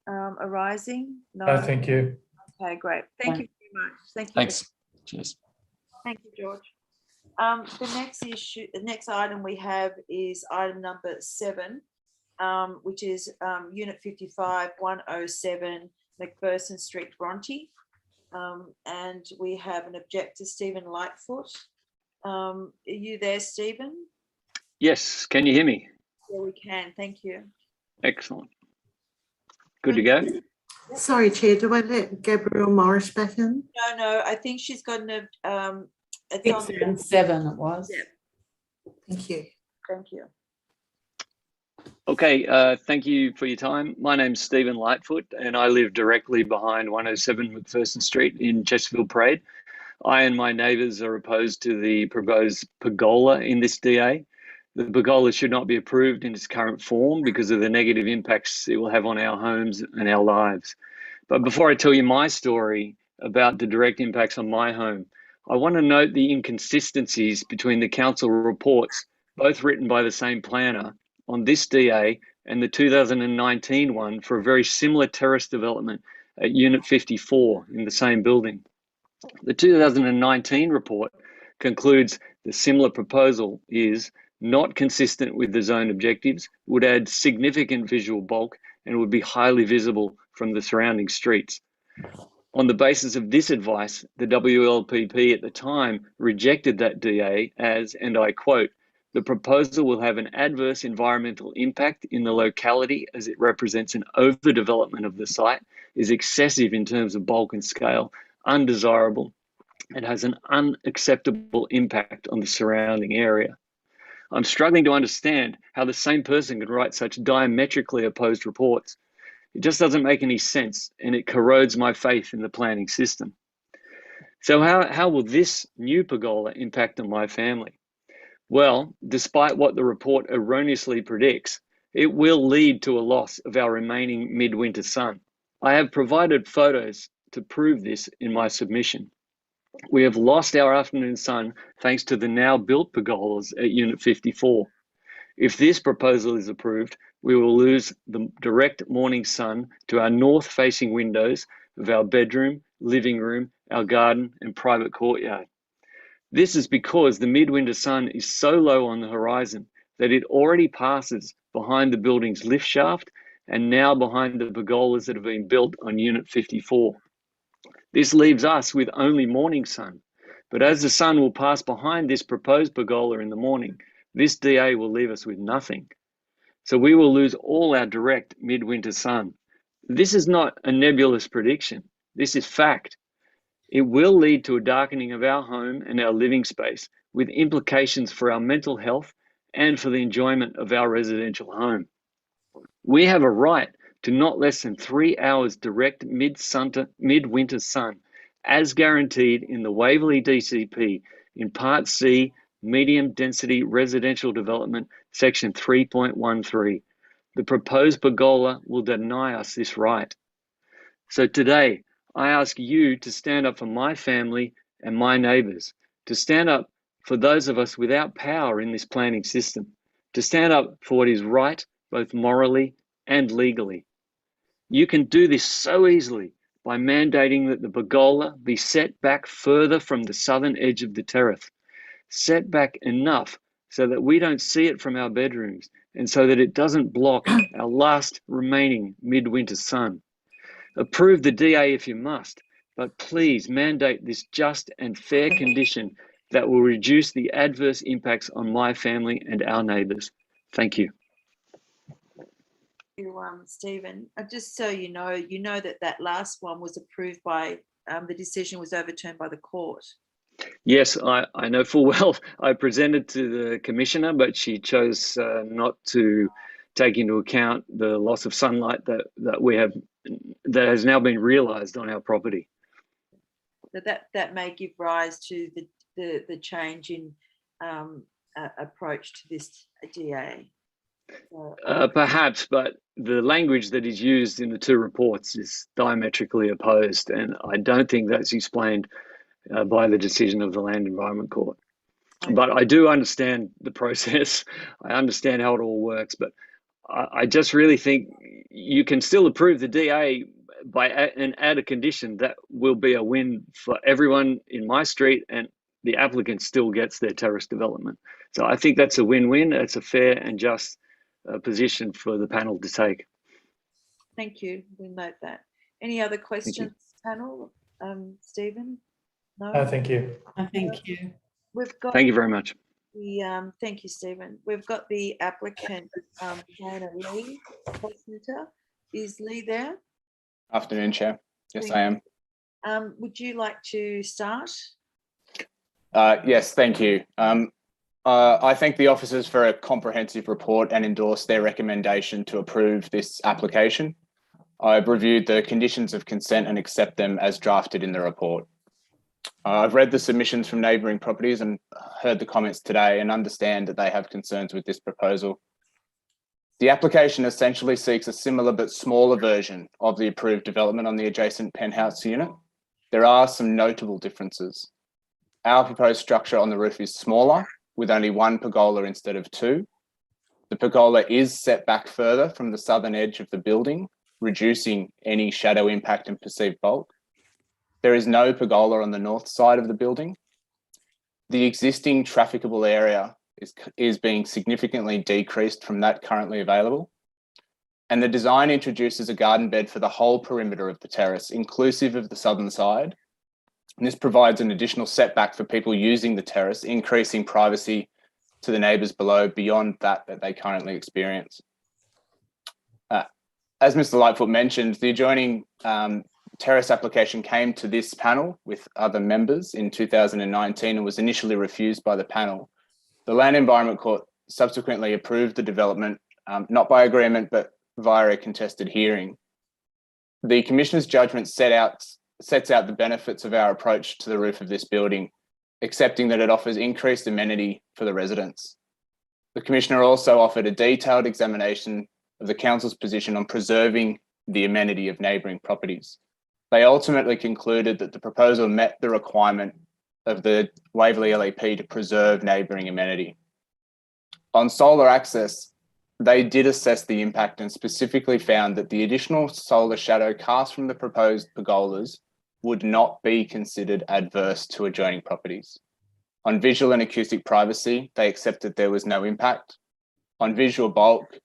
arising?
No, thank you.
Okay, great. Thank you very much. Thank you.
Thanks. Cheers.
Thank you, George. The next item we have is item number 7, which is Unit 55, 107 McPherson Street, Bronte. And we have an objector, Stephen Lightfoot. Are you there, Stephen?
Yes, can you hear me?
Yeah, we can. Thank you.
Excellent. Good to go.
Sorry, Chair, do I let Gabrielle Morris back in?
No, I think she's got an.
It's on 7 it was.
Yeah.
Thank you.
Thank you.
Okay, thank you for your time. My name's Stephen Lightfoot and I live directly behind 107 McPherson Street in Chesterfield Parade. I and my neighbours are opposed to the proposed pergola in this DA. The pergola should not be approved in its current form because of the negative impacts it will have on our homes and our lives. But before I tell you my story about the direct impacts on my home, I want to note the inconsistencies between the council reports, both written by the same planner, on this DA and the 2019 one for a very similar terrace development at Unit 54 in the same building. The 2019 report concludes the similar proposal is not consistent with the zone objectives, would add significant visual bulk, and would be highly visible from the surrounding streets. On the basis of this advice, the WLPP at the time rejected that DA as, and I quote, "The proposal will have an adverse environmental impact in the locality as it represents an overdevelopment of the site, is excessive in terms of bulk and scale, undesirable, and has an unacceptable impact on the surrounding area." I'm struggling to understand how the same person can write such diametrically opposed reports. It just doesn't make any sense, and it corrodes my faith in the planning system. So how will this new pergola impact on my family? Well, despite what the report erroneously predicts, it will lead to a loss of our remaining midwinter sun. I have provided photos to prove this in my submission. We have lost our afternoon sun thanks to the now built pergolas at Unit 54. If this proposal is approved, we will lose the direct morning sun to our north-facing windows of our bedroom, living room, our garden, and private courtyard. This is because the midwinter sun is so low on the horizon that it already passes behind the building's lift shaft and now behind the pergolas that have been built on Unit 54. This leaves us with only morning sun, but as the sun will pass behind this proposed pergola in the morning, this DA will leave us with nothing. So we will lose all our direct midwinter sun. This is not a nebulous prediction. This is fact. It will lead to a darkening of our home and our living space, with implications for our mental health and for the enjoyment of our residential home. We have a right to not less than 3 hours direct midwinter sun, as guaranteed in the Waverley DCP in Part C, Medium Density Residential Development, Section 3.13. The proposed pergola will deny us this right. So today, I ask you to stand up for my family and my neighbours, to stand up for those of us without power in this planning system, to stand up for what is right, both morally and legally. You can do this so easily by mandating that the pergola be set back further from the southern edge of the terrace, set back enough so that we don't see it from our bedrooms and so that it doesn't block our last remaining midwinter sun. Approve the DA if you must, but please mandate this just and fair condition that will reduce the adverse impacts on my family and our neighbours. Thank you.
Thank you, Stephen. Just so you know that last one was approved by, the decision was overturned by the court.
Yes, I know full well. I presented to the commissioner, but she chose not to take into account the loss of sunlight that we have, that has now been realised on our property.
That may give rise to the change in approach to this DA.
Perhaps, but the language that is used in the two reports is diametrically opposed, and I don't think that's explained by the decision of the Land Environment Court. But I do understand the process. I understand how it all works, but I just really think you can still approve the DA and add a condition that will be a win for everyone in my street, and the applicant still gets their terrace development. So I think that's a win-win. It's a fair and just position for the panel to take.
Thank you. We note that. Any other questions, panel? Stephen? No?
Thank you.
Thank you.
We've got.
Thank you very much.
Thank you, Stephen. We've got the applicant, Hannah Lee. Is Lee there?
Afternoon, Chair. Yes, I am.
Would you like to start?
Yes, thank you. I thank the officers for a comprehensive report and endorse their recommendation to approve this application. I've reviewed the conditions of consent and accept them as drafted in the report. I've read the submissions from neighbouring properties and heard the comments today and understand that they have concerns with this proposal. The application essentially seeks a similar but smaller version of the approved development on the adjacent penthouse unit. There are some notable differences. Our proposed structure on the roof is smaller, with only one pergola instead of two. The pergola is set back further from the southern edge of the building, reducing any shadow impact and perceived bulk. There is no pergola on the north side of the building. The existing trafficable area is being significantly decreased from that currently available. And the design introduces a garden bed for the whole perimeter of the terrace, inclusive of the southern side. And this provides an additional setback for people using the terrace, increasing privacy to the neighbours below beyond that they currently experience. As Mr. Lightfoot mentioned, the adjoining terrace application came to this panel with other members in 2019 and was initially refused by the panel. The Land Environment Court subsequently approved the development, not by agreement, but via a contested hearing. The Commissioner's judgment sets out the benefits of our approach to the roof of this building, accepting that it offers increased amenity for the residents. The Commissioner also offered a detailed examination of the Council's position on preserving the amenity of neighbouring properties. They ultimately concluded that the proposal met the requirement of the Waverley LEP to preserve neighbouring amenity. On solar access, they did assess the impact and specifically found that the additional solar shadow cast from the proposed pergolas would not be considered adverse to adjoining properties. On visual and acoustic privacy, they accepted there was no impact. On visual bulk,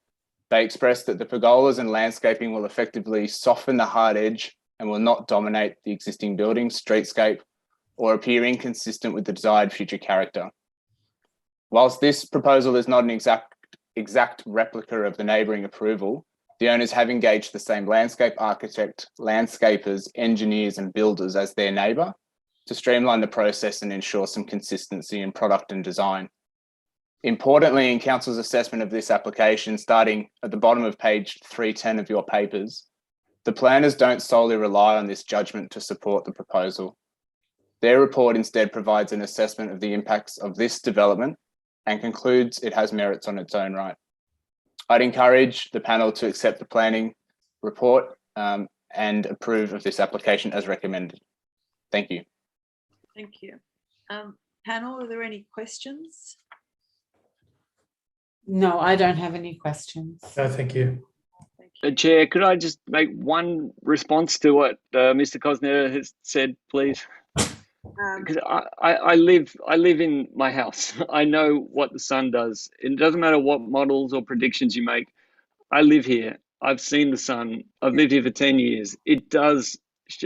they expressed that the pergolas and landscaping will effectively soften the hard edge and will not dominate the existing buildings, streetscape, or appear inconsistent with the desired future character. Whilst this proposal is not an exact replica of the neighbouring approval, the owners have engaged the same landscape architect, landscapers, engineers and builders as their neighbour to streamline the process and ensure some consistency in product and design. Importantly, in Council's assessment of this application, starting at the bottom of page 310 of your papers, the planners don't solely rely on this judgment to support the proposal. Their report instead provides an assessment of the impacts of this development and concludes it has merits on its own right. I'd encourage the panel to accept the planning report and approve of this application as recommended. Thank you.
Thank you. Panel, are there any questions?
No, I don't have any questions.
No, thank you.
Chair, could I just make one response to what Mr. Cosner has said, please? Because I live in my house. I know what the sun does. It doesn't matter what models or predictions you make. I live here. I've seen the sun. I've lived here for 10 years. It does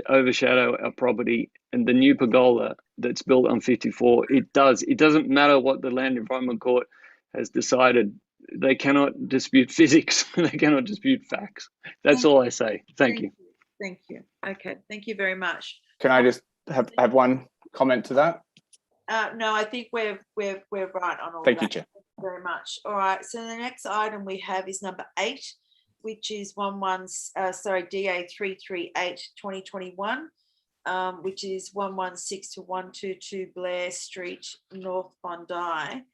overshadow our property, and the new pergola that's built on 54, it does. It doesn't matter what the Land Environment Court has decided. They cannot dispute physics. They cannot dispute facts. That's all I say. Thank you.
Thank you. Okay. Thank you very much.
Can I just have one comment to that?
No, I think we're right on all
Thank
that.
you, Chair.
Thank you very much. All right. So the next item we have is number 8, which is DA 338/2021, which is 116 to 122 Blair Street, North Bondi.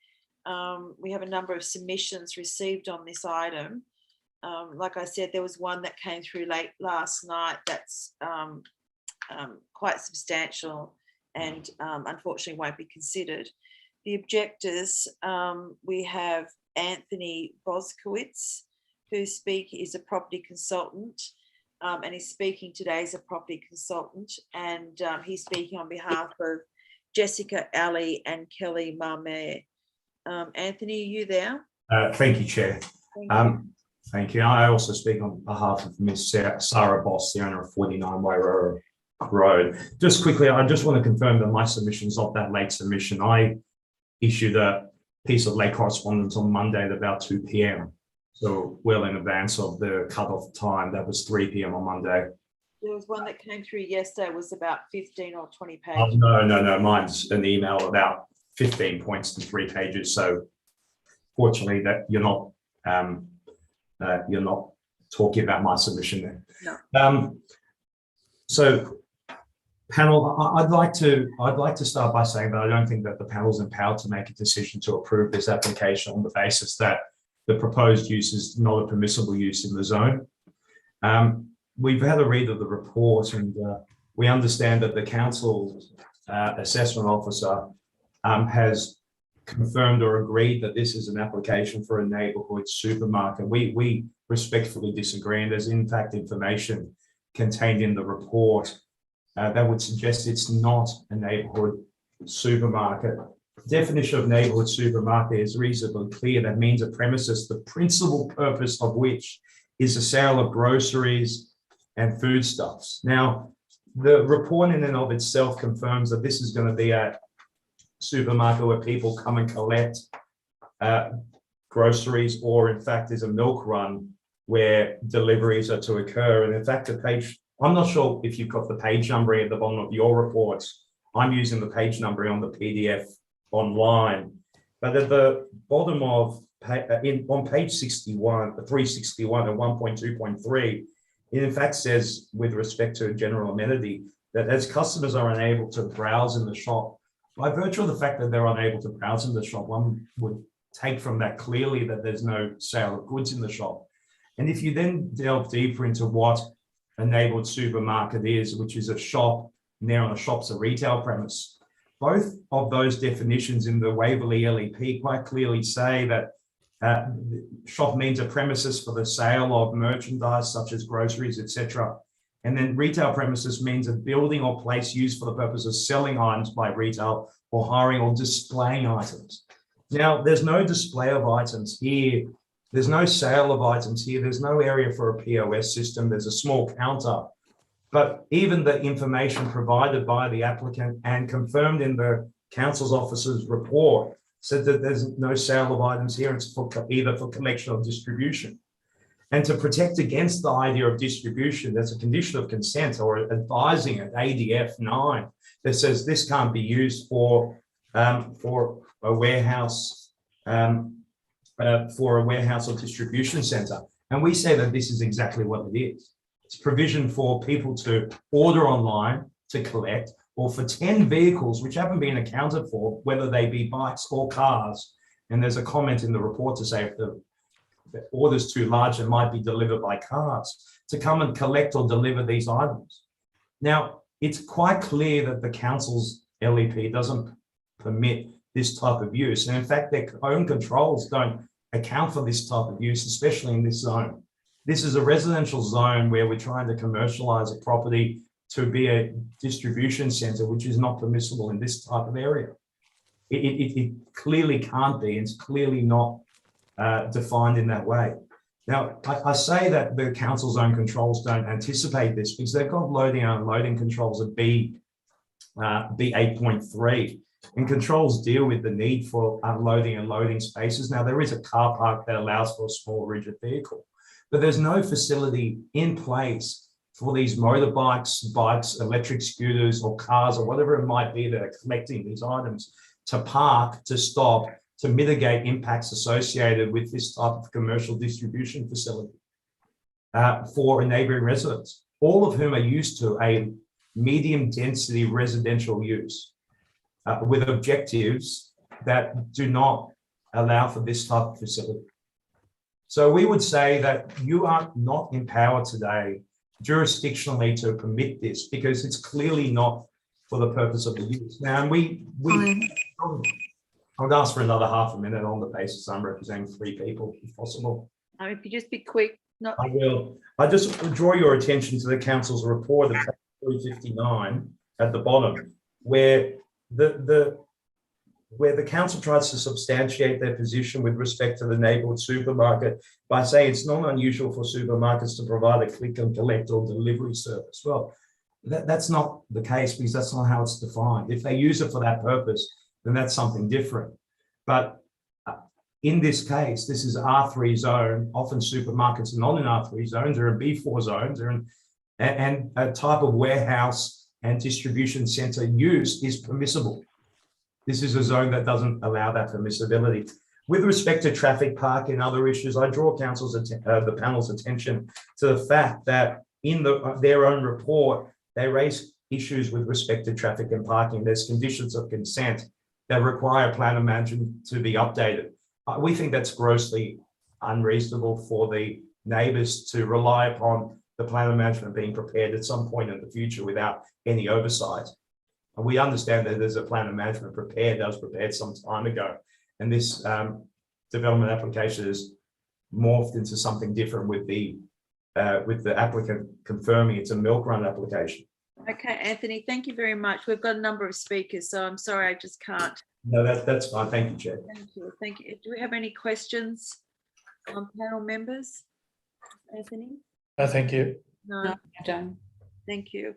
We have a number of submissions received on this item. Like I said, there was one that came through late last night that's quite substantial and unfortunately won't be considered. The objectors, we have Anthony Boskowitz, who is a property consultant, and he's speaking today as a property consultant, and he's speaking on behalf of Jessica Alley and Kelly Marmere. Anthony, are you there?
Thank you, Chair. Thank you. I also speak on behalf of Ms. Sarah Boss, the owner of 49 Wairara Road. Just quickly, I just want to confirm that my submission's not that late submission. I issued a piece of late correspondence on Monday at about 2 p.m. So well in advance of the cutoff time. That was 3 p.m. on Monday.
There was one that came through yesterday, was about 15 or 20 pages.
No. Mine's an email about 15 points to 3 pages. So fortunately that you're not talking about my submission there.
No.
So panel, I'd like to start by saying that I don't think that the panel is empowered to make a decision to approve this application on the basis that the proposed use is not a permissible use in the zone. We've had a read of the report, and we understand that the council's assessment officer has confirmed or agreed that this is an application for a neighbourhood supermarket. We respectfully disagree, and there's in fact information contained in the report that would suggest it's not a neighbourhood supermarket. The definition of neighbourhood supermarket is reasonably clear. That means a premises, the principal purpose of which is the sale of groceries and foodstuffs. Now, the report in and of itself confirms that this is going to be a supermarket where people come and collect groceries, or in fact is a milk run where deliveries are to occur. And in fact, the page, I'm not sure if you've got the page numbering at the bottom of your reports. I'm using the page numbering on the PDF online, but at the bottom of on page 61, 361 and 1.2.3, it in fact says, with respect to a general amenity, that as customers are unable to browse in the shop, by virtue of the fact that they're unable to browse in the shop, one would take from that clearly that there's no sale of goods in the shop. And if you then delve deeper into what a neighbourhood supermarket is, which is a shop, and there on a shop's a retail premise, both of those definitions in the Waverley LEP quite clearly say that shop means a premises for the sale of merchandise such as groceries, etc. And then retail premises means a building or place used for the purpose of selling items by retail or hiring or displaying items. Now, there's no display of items here. There's no sale of items here. There's no area for a POS system. There's a small counter. But even the information provided by the applicant and confirmed in the council's officer's report said that there's no sale of items here. It's for either for collection or distribution. And to protect against the idea of distribution, there's a condition of consent or advising at ADF 9 that says this can't be used for a warehouse or distribution centre. And we say that this is exactly what it is. It's provision for people to order online to collect, or for 10 vehicles which haven't been accounted for, whether they be bikes or cars. And there's a comment in the report to say if the order's too large, it might be delivered by cars, to come and collect or deliver these items. Now, it's quite clear that the council's LEP doesn't permit this type of use. And in fact, their own controls don't account for this type of use, especially in this zone. This is a residential zone where we're trying to commercialize a property to be a distribution centre, which is not permissible in this type of area. It clearly can't be. It's clearly not defined in that way. Now, I say that the council's own controls don't anticipate this because they've got loading and unloading controls at B8.3, and controls deal with the need for unloading and loading spaces. Now, there is a car park that allows for a small rigid vehicle, but there's no facility in place for these motorbikes, bikes, electric scooters or cars or whatever it might be that are collecting these items to park, to stop, to mitigate impacts associated with this type of commercial distribution facility for neighbouring residents, all of whom are used to a medium density residential use with objectives that do not allow for this type of facility. So we would say that you are not empowered today jurisdictionally to permit this because it's clearly not for the purpose of the use. Now, I would ask for another half a minute on the basis I'm representing 3 people, if possible.
If you just be quick.
I will. I just draw your attention to the council's report of 359 at the bottom, where the council tries to substantiate their position with respect to the neighbourhood supermarket by saying it's not unusual for supermarkets to provide a click and collect or delivery service. Well, that's not the case because that's not how it's defined. If they use it for that purpose, then that's something different. But in this case, this is R3 zone. Often supermarkets are not in R3 zones, they're in B4 zones, and a type of warehouse and distribution centre use is permissible. This is a zone that doesn't allow that permissibility. With respect to traffic park and other issues, I draw the panel's attention to the fact that in their own report, they raise issues with respect to traffic and parking. There's conditions of consent that require plan of management to be updated. We think that's grossly unreasonable for the neighbours to rely upon the plan of management being prepared at some point in the future without any oversight. And we understand that there's a plan of management prepared, that was prepared some time ago. And this development application is morphed into something different with the applicant confirming it's a milk run application.
Okay, Anthony, thank you very much. We've got a number of speakers, so I'm sorry, I just can't.
No, that's fine. Thank you, Chair.
Thank you. Thank you. Do we have any questions on panel members? Anthony?
No, thank you.
No,
No, I don't.
thank you.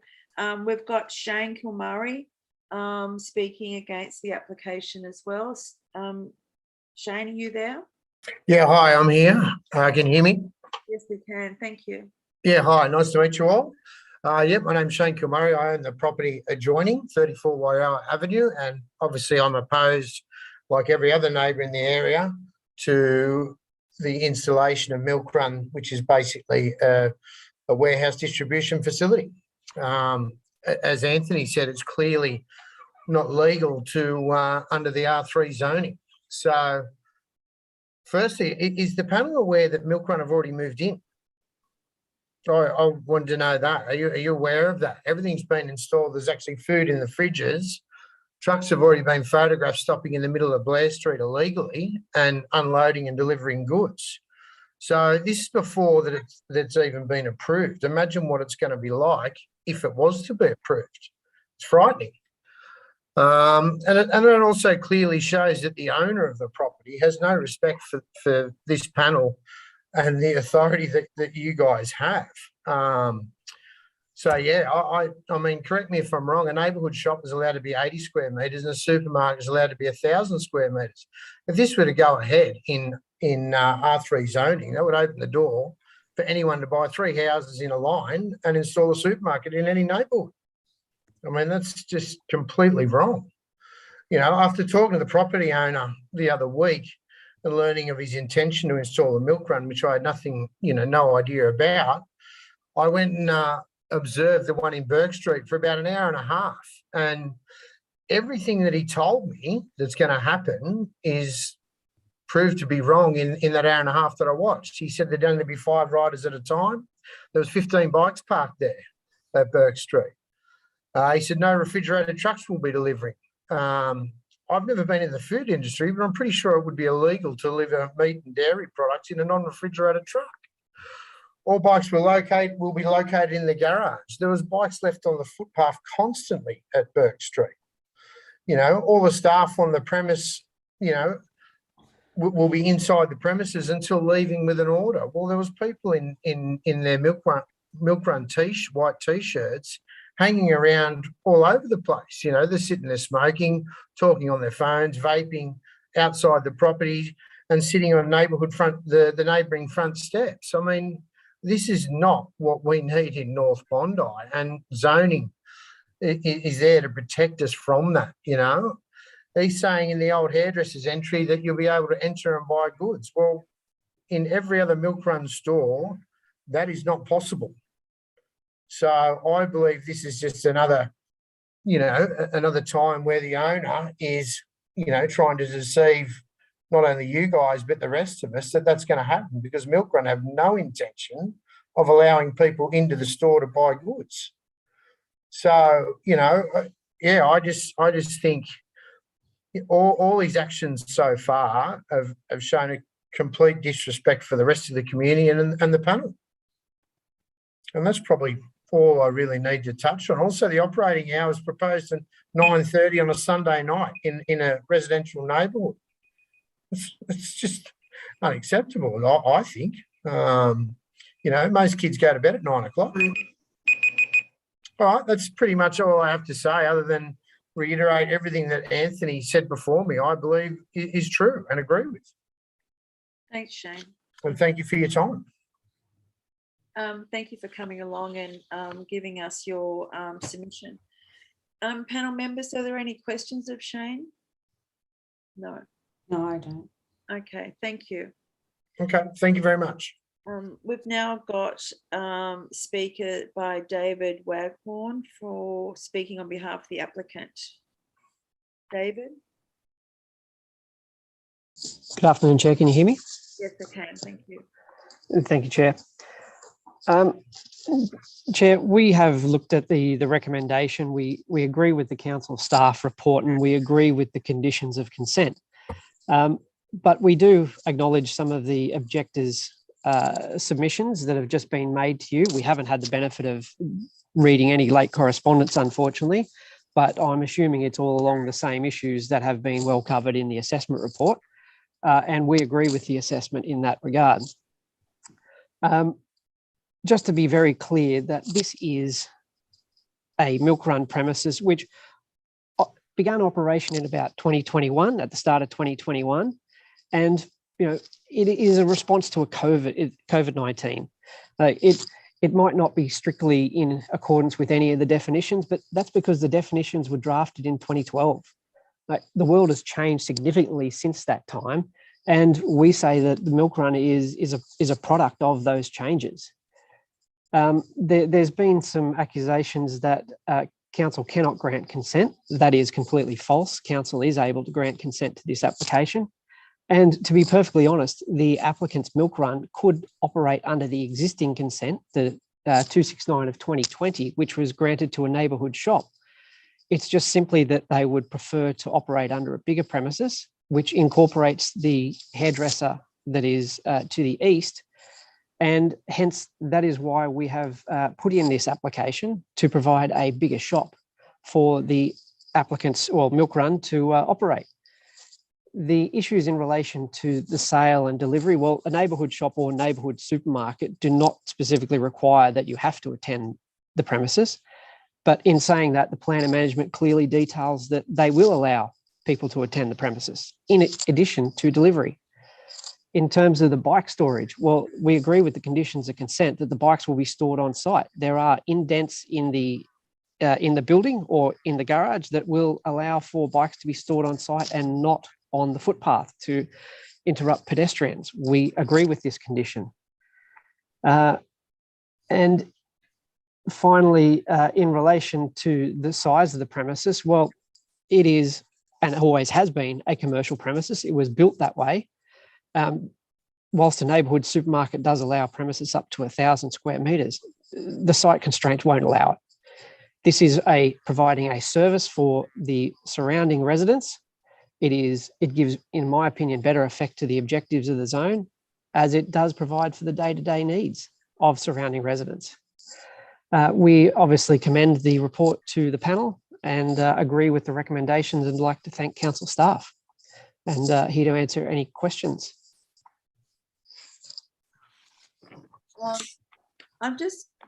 We've got Shane Kilmurray speaking against the application as well. Shane, are you there?
Yeah, hi, I'm here. Can you hear me?
Yes, we can. Thank you.
Yeah, hi, nice to meet you all. Yep, my name's Shane Kilmurray. I own the property adjoining 34 Wairoa Avenue, and obviously I'm opposed, like every other neighbour in the area, to the installation of Milk Run, which is basically a warehouse distribution facility. As Anthony said, it's clearly not legal to under the R3 zoning. So, firstly, is the panel aware that Milk Run have already moved in? I wanted to know that. Are you aware of that? Everything's been installed. There's actually food in the fridges. Trucks have already been photographed stopping in the middle of Blair Street illegally and unloading and delivering goods. So this is before that's even been approved. Imagine what it's going to be like if it was to be approved. It's frightening. And it also clearly shows that the owner of the property has no respect for this panel and the authority that you guys have. So yeah, I mean, correct me if I'm wrong, a neighbourhood shop is allowed to be 80 square metres and a supermarket is allowed to be 1,000 square metres. If this were to go ahead in R3 zoning, that would open the door for anyone to buy 3 houses in a line and install a supermarket in any neighbourhood. I mean, that's just completely wrong. You know, after talking to the property owner the other week and learning of his intention to install a Milk Run, which I had nothing, no idea about, I went and observed the one in Burke Street for about an hour and a half. And everything that he told me that's going to happen is proved to be wrong in that hour and a half that I watched. He said there'd only be 5 riders at a time. There was 15 bikes parked there at Burke Street. He said no refrigerated trucks will be delivering. I've never been in the food industry, but I'm pretty sure it would be illegal to deliver meat and dairy products in a non-refrigerated truck. All bikes will be located in the garage. There was bikes left on the footpath constantly at Burke Street. All the staff on the premise, will be inside the premises until leaving with an order. Well, there was people in their Milk Run white t-shirts hanging around all over the place. They're sitting there smoking, talking on their phones, vaping outside the property and sitting on the neighbouring front steps. I mean, this is not what we need in North Bondi, and zoning is there to protect us from that, He's saying in the old hairdresser's entry that you'll be able to enter and buy goods. Well, in every other Milk Run store, that is not possible. So I believe this is just another time where the owner is, trying to deceive not only you guys, but the rest of us, that's going to happen, because Milk Run have no intention of allowing people into the store to buy goods. So, yeah, I just think all these actions so far have shown a complete disrespect for the rest of the community and the panel. And that's probably all I really need to touch on. Also, the operating hours proposed at 9:30 on a Sunday night in a residential neighbourhood. It's just unacceptable, I think. Most kids go to bed at 9 o'clock. All right, that's pretty much all I have to say, other than reiterate everything that Anthony said before me, I believe is true and agree with.
Thanks, Shane.
And thank you for your time.
Thank you for coming along and giving us your submission. Panel members, are there any questions of Shane? No.
No, I don't.
Okay, thank you.
Okay, thank you very much.
We've now got speaker by David Waghorn for speaking on behalf of the applicant. David?
Good afternoon, Chair. Can you hear me?
Yes, I can. Thank you.
Thank you, Chair. Chair, we have looked at the recommendation. We agree with the council staff report and we agree with the conditions of consent. But we do acknowledge some of the objectors' submissions that have just been made to you. We haven't had the benefit of reading any late correspondence, unfortunately, but I'm assuming it's all along the same issues that have been well covered in the assessment report. And we agree with the assessment in that regard. Just to be very clear that this is a milk run premises which began operation in about 2021, at the start of 2021. And, you know, it is a response to a COVID-19. It might not be strictly in accordance with any of the definitions, but that's because the definitions were drafted in 2012. The world has changed significantly since that time. And we say that the milk run is a product of those changes. There's been some accusations that council cannot grant consent. That is completely false. Council is able to grant consent to this application. And to be perfectly honest, the applicant's milk run could operate under the existing consent, the 269 of 2020, which was granted to a neighbourhood shop. It's just simply that they would prefer to operate under a bigger premises, which incorporates the hairdresser that is to the east. And hence, that is why we have put in this application to provide a bigger shop for the applicant's milk run to operate. The issues in relation to the sale and delivery, well, a neighbourhood shop or neighbourhood supermarket do not specifically require that you have to attend the premises. But in saying that, the plan of management clearly details that they will allow people to attend the premises in addition to delivery. In terms of the bike storage, well, we agree with the conditions of consent that the bikes will be stored on site. There are indents in the building or in the garage that will allow for bikes to be stored on site and not on the footpath to interrupt pedestrians. We agree with this condition. And finally, in relation to the size of the premises, well, it is, and it always has been, a commercial premises. It was built that way. Whilst a neighbourhood supermarket does allow premises up to 1,000 square metres, the site constraints won't allow it. This is providing a service for the surrounding residents. It gives, in my opinion, better effect to the objectives of the zone, as it does provide for the day-to-day needs of surrounding residents. We obviously commend the report to the panel and agree with the recommendations and like to thank council staff. And here to answer any questions.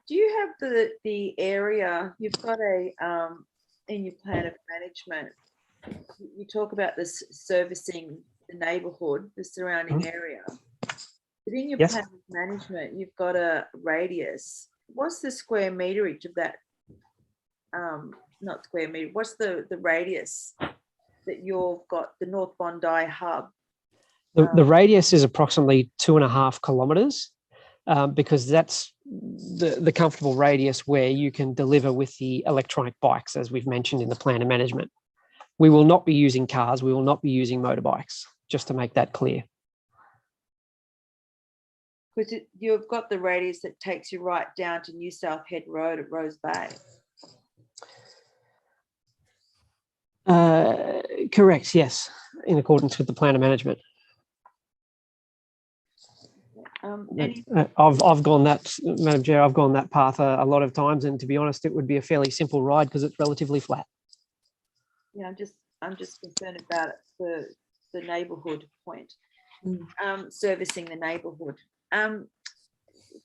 Do you have the area, you've got in your plan of management, you talk about this servicing the neighbourhood, the surrounding area. But in your plan of management, you've got a radius. What's the square meterage of that? Not square meter, what's the radius that you've got the North Bondi hub?
The radius is approximately 2.5 kilometres because that's the comfortable radius where you can deliver with the electronic bikes, as we've mentioned in the plan of management. We will not be using cars. We will not be using motorbikes, just to make that clear.
Because you've got the radius that takes you right down to New South Head Road at Rose Bay.
Correct, yes, in accordance with the plan of management. I've gone that, Madam Chair, I've gone that path a lot of times, and to be honest, it would be a fairly simple ride because it's relatively flat.
Yeah, I'm just concerned about the neighbourhood point, servicing the neighbourhood.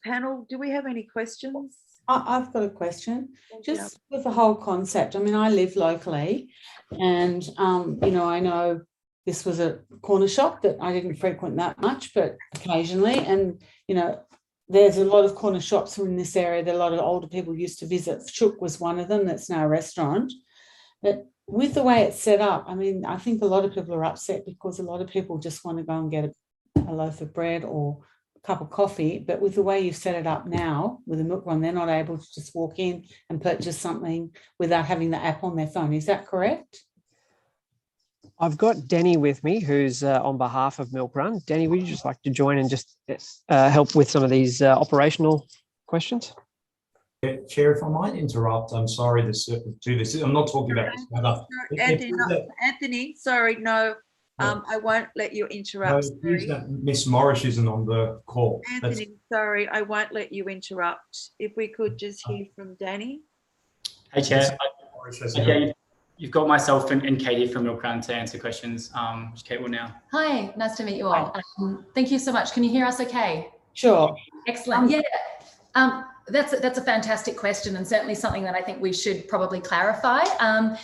Panel, do we have any questions?
I've got a question. Just with the whole concept. I mean, I live locally, and you know, I know this was a corner shop that I didn't frequent that much, but occasionally, and you know, there's a lot of corner shops in this area that a lot of older people used to visit. Chook was one of them. That's now a restaurant. But with the way it's set up, I mean, I think a lot of people are upset because a lot of people just want to go and get a loaf of bread or a cup of coffee. But with the way you've set it up now with the milk run, they're not able to just walk in and purchase something without having the app on their phone. Is that correct?
I've got Denny with me, who's on behalf of Milk Run. Denny, would you just like to join and just help with some of these operational questions?
Chair, if I might interrupt, I'm sorry to do this. I'm not talking about this matter.
Anthony, sorry, no, I won't let you interrupt.
No, please don't. Miss Morris isn't on the call.
Anthony, sorry, I won't let you interrupt. If we could just hear from Danny.
Hey, Chair. Okay, you've got myself and Katie from Milk Run to answer questions. Kate will now.
Hi, nice to meet you all. Thank you so much. Can you hear us okay?
Sure.
Excellent. That's a fantastic question, and certainly something that I think we should probably clarify.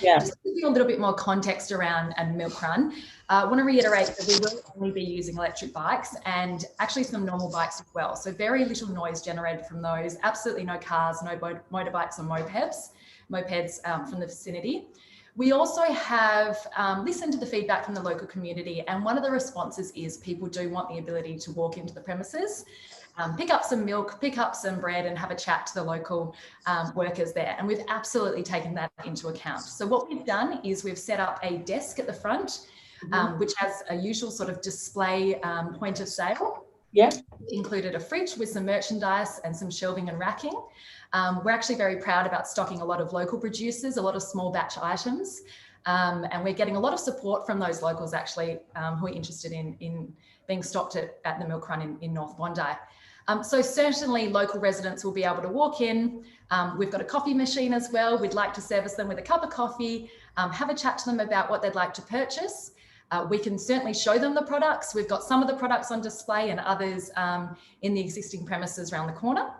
Just to give you a little bit more context around Milk Run, I want to reiterate that we will only be using electric bikes and actually some normal bikes as well. So very little noise generated from those, absolutely no cars, no motorbikes or mopeds from the vicinity. We also have listened to the feedback from the local community, and one of the responses is people do want the ability to walk into the premises, pick up some milk, pick up some bread, and have a chat to the local workers there. And we've absolutely taken that into account. So what we've done is we've set up a desk at the front, which has a usual sort of display point of sale.
Yeah.
Included a fridge with some merchandise and some shelving and racking. We're actually very proud about stocking a lot of local producers, a lot of small batch items. And we're getting a lot of support from those locals actually who are interested in being stocked at the Milk Run in North Bondi. So certainly local residents will be able to walk in. We've got a coffee machine as well. We'd like to service them with a cup of coffee, have a chat to them about what they'd like to purchase. We can certainly show them the products. We've got some of the products on display and others in the existing premises around the corner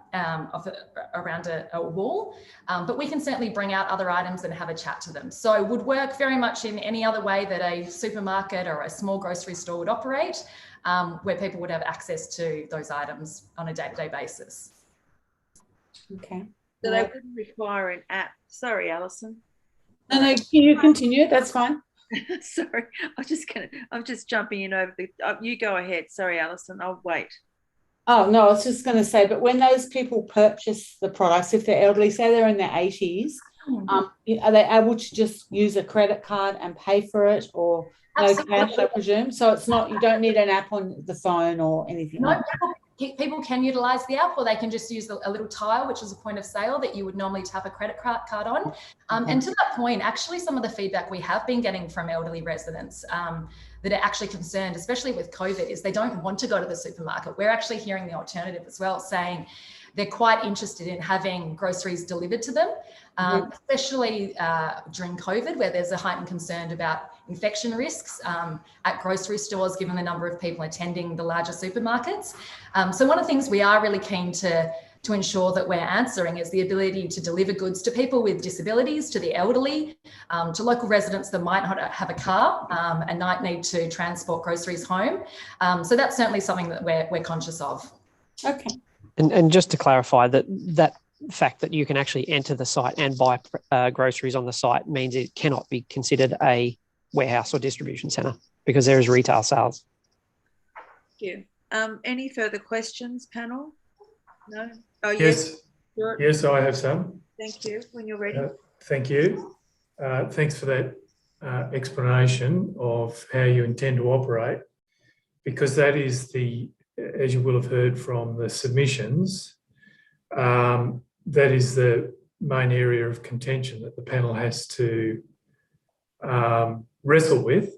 around a wall. But we can certainly bring out other items and have a chat to them. So would work very much in any other way that a supermarket or a small grocery store would operate, where people would have access to those items on a day-to-day basis.
Okay.
So they wouldn't require an app. Sorry, Alison.
No, can you continue? That's fine.
Sorry, I'm just jumping in over the. You go ahead. Sorry, Alison. I'll wait.
Oh no, I was just going to say, but when those people purchase the products, if they're elderly, say they're in their 80s, are they able to just use a credit card and pay for it, or no cash, I presume? So it's not, you don't need an app on the phone or anything like that.
People can utilize the app, or they can just use a little tile, which is a point of sale that you would normally tap a credit card on. And to that point, actually, some of the feedback we have been getting from elderly residents that are actually concerned, especially with COVID, is they don't want to go to the supermarket. We're actually hearing the alternative as well, saying they're quite interested in having groceries delivered to them, especially during COVID, where there's a heightened concern about infection risks at grocery stores, given the number of people attending the larger supermarkets. So one of the things we are really keen to ensure that we're answering is the ability to deliver goods to people with disabilities, to the elderly, to local residents that might not have a car and might need to transport groceries home. So that's certainly something that we're conscious of.
Okay.
And just to clarify, that fact that you can actually enter the site and buy groceries on the site means it cannot be considered a warehouse or distribution centre, because there is retail sales.
Thank you. Any further questions, panel? No? Oh,
yes.
Sure.
Yes, I have some.
Thank you. When you're ready.
Thank you. Thanks for that explanation of how you intend to operate, because that is the, as you will have heard from the submissions, that is the main area of contention that the panel has to wrestle with,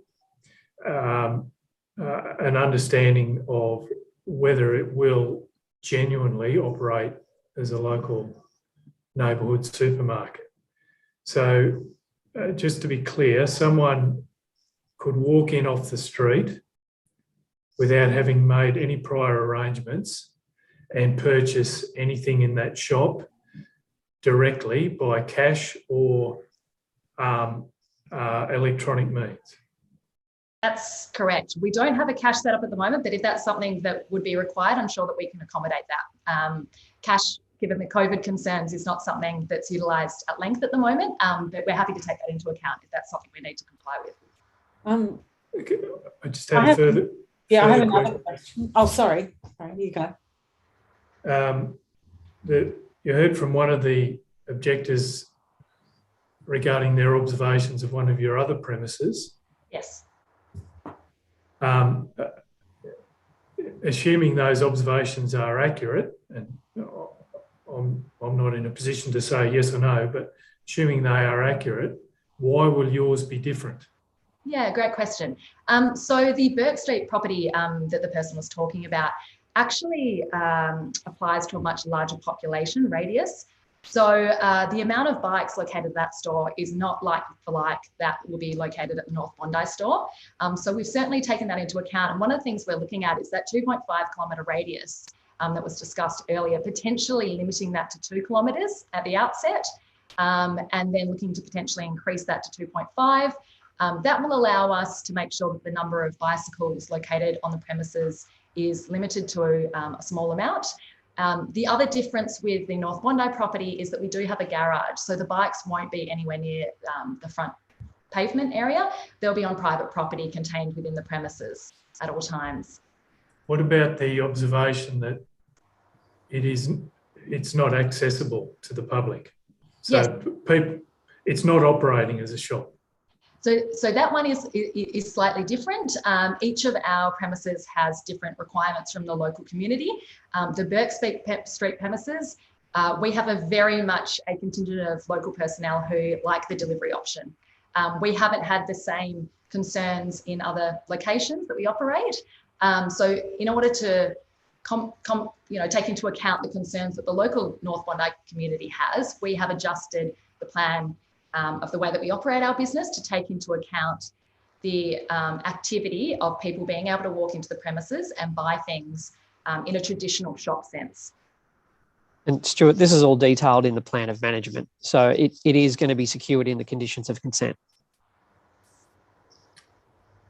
an understanding of whether it will genuinely operate as a local neighbourhood supermarket. So just to be clear, someone could walk in off the street without having made any prior arrangements and purchase anything in that shop directly by cash or electronic means.
That's correct. We don't have a cash setup at the moment, but if that's something that would be required, I'm sure that we can accommodate that. Cash, given the COVID concerns, is not something that's utilised at length at the moment, but we're happy to take that into account if that's something we need to comply with.
Okay. I just had a further.
Yeah, I have another question. Oh, sorry. Sorry, you go.
You heard from one of the objectors regarding their observations of one of your other premises.
Yes.
Assuming those observations are accurate, and I'm not in a position to say yes or no, but assuming they are accurate, why will yours be different?
Yeah, great question. So the Burke Street property that the person was talking about actually applies to a much larger population radius. So the amount of bikes located at that store is not like for like that will be located at the North Bondi store. So we've certainly taken that into account. And one of the things we're looking at is that 2.5 kilometre radius that was discussed earlier, potentially limiting that to 2 kilometres at the outset, and then looking to potentially increase that to 2.5. That will allow us to make sure that the number of bicycles located on the premises is limited to a small amount. The other difference with the North Bondi property is that we do have a garage, so the bikes won't be anywhere near the front pavement area. They'll be on private property contained within the premises at all times.
What about the observation that it's not accessible to the public? So yes. It's not operating as a shop.
So that one is slightly different. Each of our premises has different requirements from the local community. The Burke Street premises, we have a very much a contingent of local personnel who like the delivery option. We haven't had the same concerns in other locations that we operate. So in order to take into account the concerns that the local North Bondi community has, we have adjusted the plan of the way that we operate our business to take into account the activity of people being able to walk into the premises and buy things in a traditional shop sense.
And Stuart, this is all detailed in the plan of management. So it is going to be secured in the conditions of consent.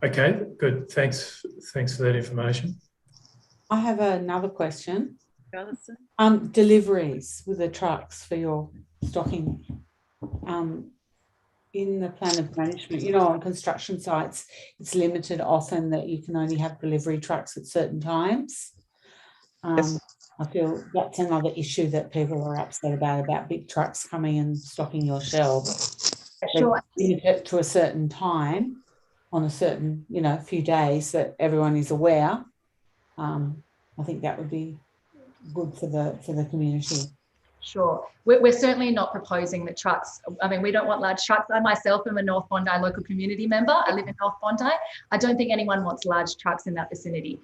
Okay, good. Thanks for that information.
I have another question. Deliveries with the trucks for your stocking. In the plan of management, on construction sites, it's limited often that you can only have delivery trucks at certain times.
Yes.
I feel that's another issue that people are upset about big trucks coming and stocking your shelves.
Sure.
They limit it to a certain time on a certain, few days that everyone is aware. I think that would be good for the community.
Sure. We're certainly not proposing that trucks, we don't want large trucks. I myself am a North Bondi local community member. I live in North Bondi. I don't think anyone wants large trucks in that vicinity.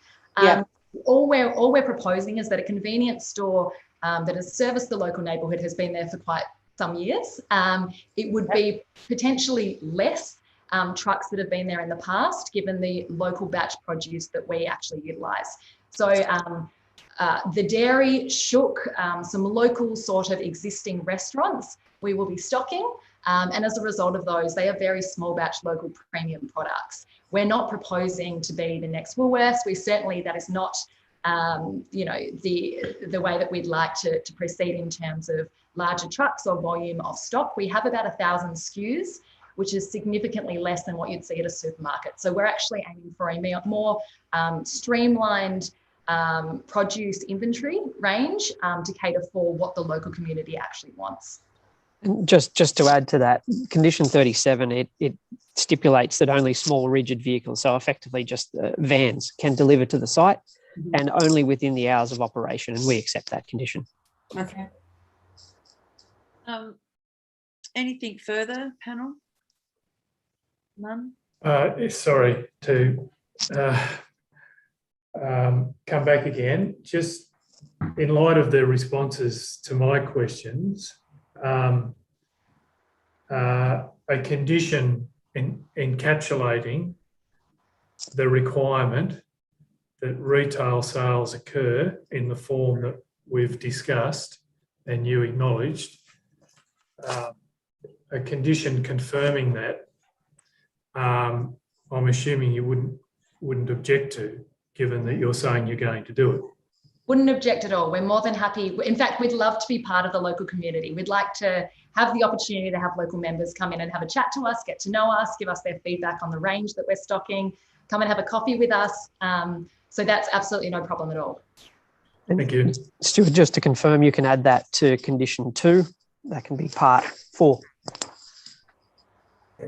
All we're proposing is that a convenience store that has serviced the local neighbourhood has been there for quite some years. It would be potentially less trucks that have been there in the past, given the local batch produce that we actually utilise. So the dairy, shook, some local sort of existing restaurants we will be stocking. And as a result of those, they are very small batch local premium products. We're not proposing to be the next Woolworths. That is not, the way that we'd like to proceed in terms of larger trucks or volume of stock. We have about 1,000 SKUs, which is significantly less than what you'd see at a supermarket. So we're actually aiming for a more streamlined produce inventory range to cater for what the local community actually wants.
And just to add to that, condition 37, it stipulates that only small rigid vehicles, so effectively just vans, can deliver to the site and only within the hours of operation, and we accept that condition.
Okay.
Anything further, panel? None?
Sorry to come back again. Just in light of the responses to my questions, a condition encapsulating the requirement that retail sales occur in the form that we've discussed and you acknowledged, a condition confirming that, I'm assuming you wouldn't object to, given that you're saying you're going to do it.
Wouldn't object at all. We're more than happy. In fact, we'd love to be part of the local community. We'd like to have the opportunity to have local members come in and have a chat to us, get to know us, give us their feedback on the range that we're stocking, come and have a coffee with us. So that's absolutely no problem at all.
Thank you.
Stuart, just to confirm, you can add that to condition 2. That can be part 4.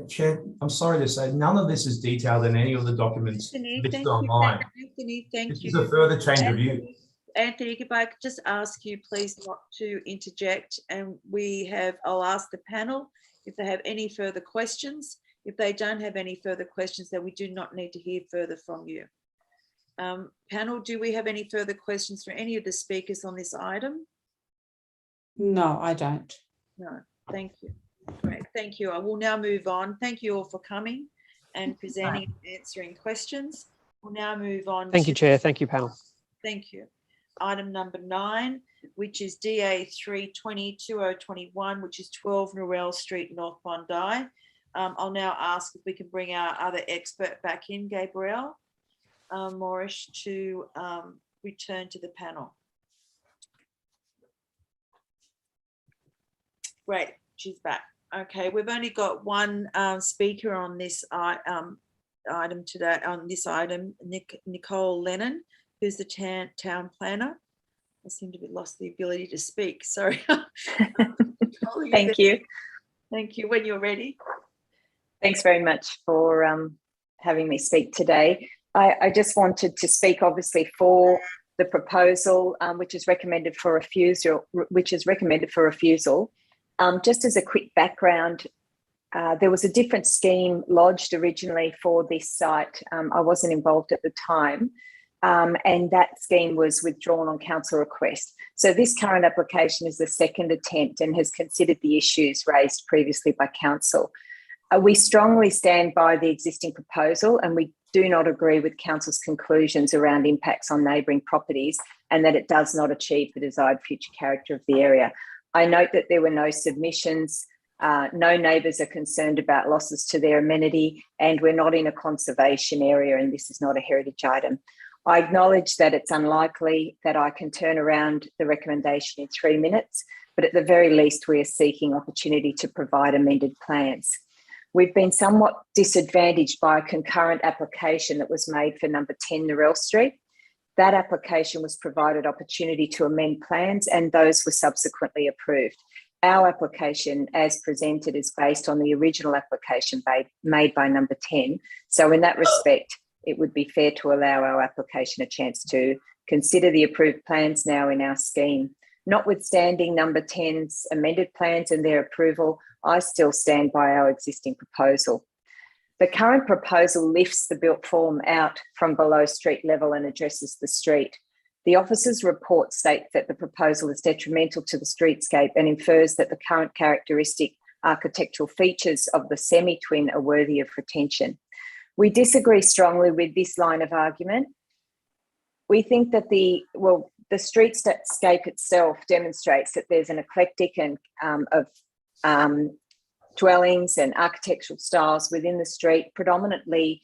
Chair, I'm sorry to say, none of this is detailed in any of the documents listed online.
Anthony, thank
This
you.
is a further change of view.
Anthony, if I could just ask you please not to interject, and I'll ask the panel if they have any further questions. If they don't have any further questions, then we do not need to hear further from you. Panel, do we have any further questions for any of the speakers on this item?
No, I don't.
No, thank you. Great, thank you. I will now move on. Thank you all for coming and presenting and answering questions. We'll now move on.
Thank you, Chair. Thank you, panel.
Thank you. Item number 9, which is DA 320-2021, which is 12 Norell Street, North Bondi. I'll now ask if we can bring our other expert back in, Gabrielle Morris, to return to the panel. Great, she's back. Okay, we've only got one speaker on this item today. On this item, Nicole Lennon, who's the town planner. I seem to have lost the ability to speak. Sorry.
Thank you.
Thank you. When you're ready.
Thanks very much for having me speak today. I just wanted to speak, obviously, for the proposal, which is recommended for refusal. Just as a quick background, there was a different scheme lodged originally for this site. I wasn't involved at the time, and that scheme was withdrawn on council request. So this current application is the second attempt and has considered the issues raised previously by council. We strongly stand by the existing proposal, and we do not agree with council's conclusions around impacts on neighbouring properties and that it does not achieve the desired future character of the area. I note that there were no submissions, no neighbours are concerned about losses to their amenity, and we're not in a conservation area, and this is not a heritage item. I acknowledge that it's unlikely that I can turn around the recommendation in 3 minutes, but at the very least, we are seeking opportunity to provide amended plans. We've been somewhat disadvantaged by a concurrent application that was made for number 10 Norell Street. That application was provided opportunity to amend plans, and those were subsequently approved. Our application, as presented, is based on the original application made by number 10. So in that respect, it would be fair to allow our application a chance to consider the approved plans now in our scheme. Notwithstanding number 10's amended plans and their approval, I still stand by our existing proposal. The current proposal lifts the built form out from below street level and addresses the street. The officer's report states that the proposal is detrimental to the streetscape and infers that the current characteristic architectural features of the semi-twin are worthy of retention. We disagree strongly with this line of argument. We think that the streetscape itself demonstrates that there's an eclectic and dwellings and architectural styles within the street, predominantly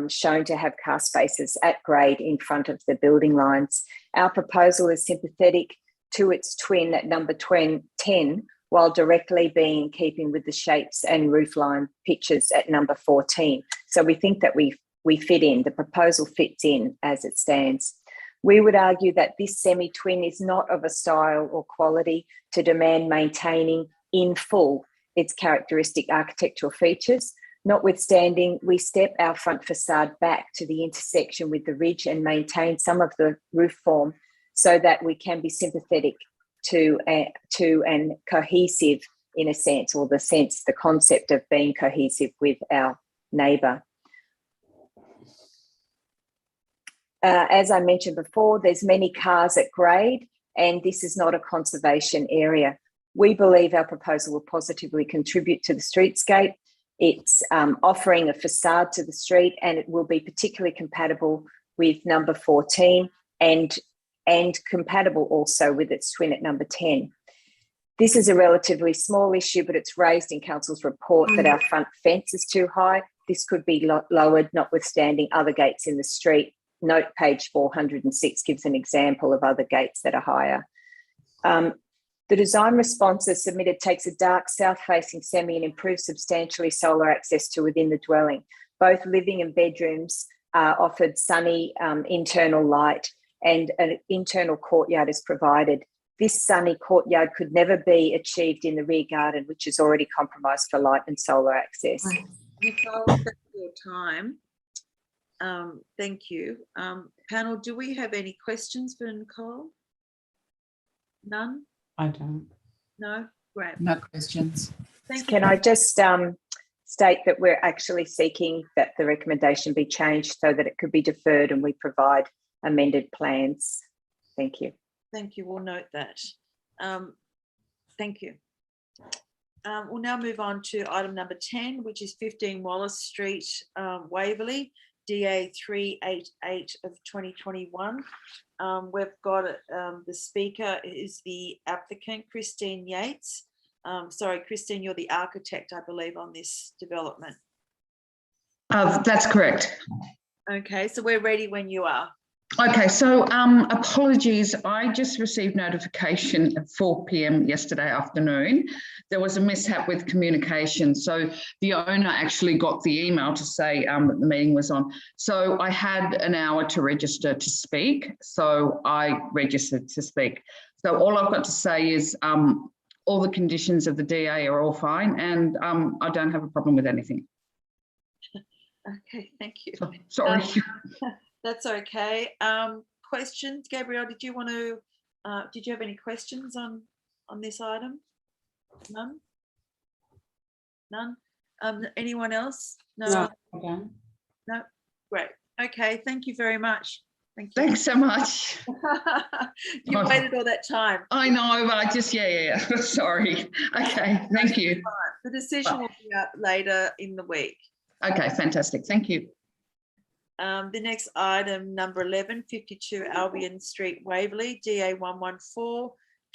shown to have car spaces at grade in front of the building lines. Our proposal is sympathetic to its twin at number 10, while directly being in keeping with the shapes and roofline pictures at number 14. So we think that we fit in, the proposal fits in as it stands. We would argue that this semi-twin is not of a style or quality to demand maintaining in full its characteristic architectural features. Notwithstanding, we step our front facade back to the intersection with the ridge and maintain some of the roof form so that we can be sympathetic to and cohesive in a sense, or the concept of being cohesive with our neighbour. As I mentioned before, there's many cars at grade, and this is not a conservation area. We believe our proposal will positively contribute to the streetscape. It's offering a facade to the street, and it will be particularly compatible with number 14 and compatible also with its twin at number 10. This is a relatively small issue, but it's raised in council's report that our front fence is too high. This could be lowered, notwithstanding other gates in the street. Note page 406 gives an example of other gates that are higher. The design response as submitted takes a dark south-facing semi and improves substantially solar access to within the dwelling. Both living and bedrooms are offered sunny internal light, and an internal courtyard is provided. this sunny courtyard could never be achieved in the rear garden, which is already compromised for light and solar access.
Nicole, thank you for your time. Thank you. Panel, do we have any questions for Nicole? None?
I don't.
No? Great.
No questions.
Thank you.
Can I just state that we're actually seeking that the recommendation be changed so that it could be deferred and we provide amended plans. Thank you.
Thank you. We'll note that. Thank you. We'll now move on to item number 10, which is 15 Wallace Street, Waverley, DA 388 of 2021. We've got the speaker is the applicant, Christine Yates. Sorry, Christine, you're the architect, I believe, on this development.
That's correct.
Okay, so we're ready when you are.
Okay, so apologies. I just received notification at 4 p.m. yesterday afternoon. There was a mishap with communication. So the owner actually got the email to say that the meeting was on. So I had an hour to register to speak. So I registered to speak. So all I've got to say is all the conditions of the DA are all fine, and I don't have a problem with anything.
Okay, thank you.
Sorry.
That's okay. Questions, Gabrielle? Did you want to? Did you have any questions on this item? None. None. Anyone else? No.
No. Okay.
No. Great. Okay. Thank you very much. Thank you.
Thanks so much.
You waited all that time.
I know, but I just yeah. Sorry. Okay. Thank you.
The decision will be out later in the week.
Okay. Fantastic. Thank you.
The next item, number 11, 52 Albion Street, Waverley, DA 114,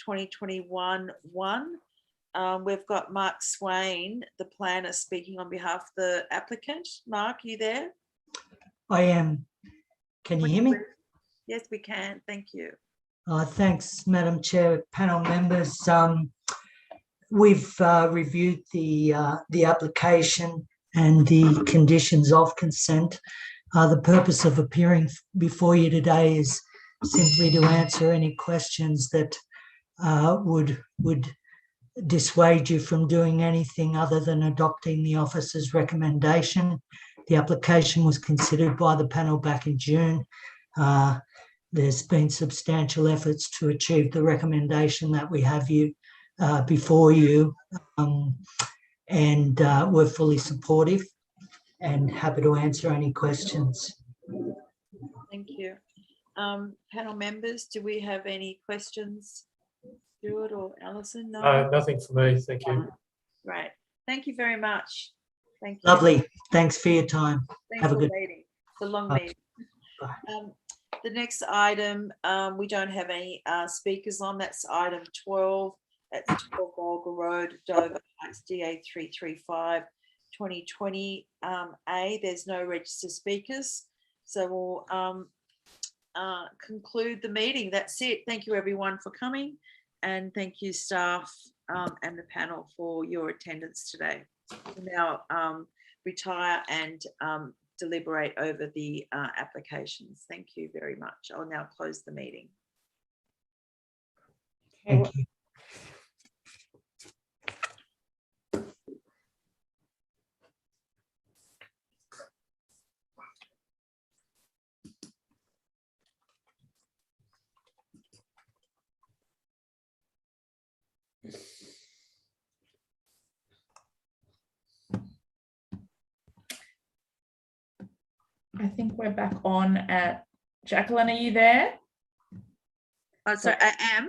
2021-1. We've got Mark Swain, the planner, speaking on behalf of the applicant. Mark, are you there?
I am. Can you hear me?
Yes, we can. Thank you.
Thanks, Madam Chair, panel members. We've reviewed the application and the conditions of consent. The purpose of appearing before you today is simply to answer any questions that would dissuade you from doing anything other than adopting the officer's recommendation. The application was considered by the panel back in June. There's been substantial efforts to achieve the recommendation that we have you before you, and we're fully supportive and happy to answer any questions.
Thank you. Panel members, do we have any questions? Stuart or Alison? No?
Nothing for me. Thank you.
Right. Thank you very much. Thank you.
Lovely. Thanks for your time.
Thanks
Have a
for
good
waiting. It's a long
Bye.
meeting. The next item, we don't have any speakers on. That's item 12. That's 12 Volga Road, Dover Heights, DA 335, 2020 A. There's no registered speakers. So we'll conclude the meeting. That's it. Thank you everyone for coming, and thank you staff and the panel for your attendance today. We'll now retire and deliberate over the applications. Thank you very much. I'll now close the meeting.
Thank you.
I think we're back on at Jacqueline. Are you there?
Oh, sorry, I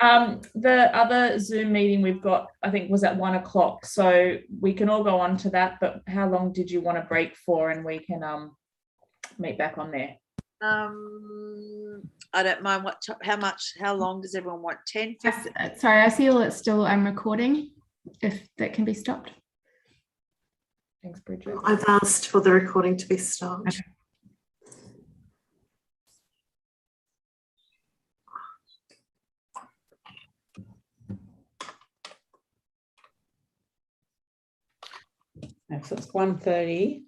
am.
The other Zoom meeting we've got, I think, was at 1 o'clock. So we can all go on to that. But how long did you want to break for? And we can meet back on there.
I don't mind how long does everyone want? 10, 15?
Sorry, I see it's still recording, if that can be stopped.
Thanks, Bridget.
I've asked for the recording to be stopped.
Okay.
So it's 1:30.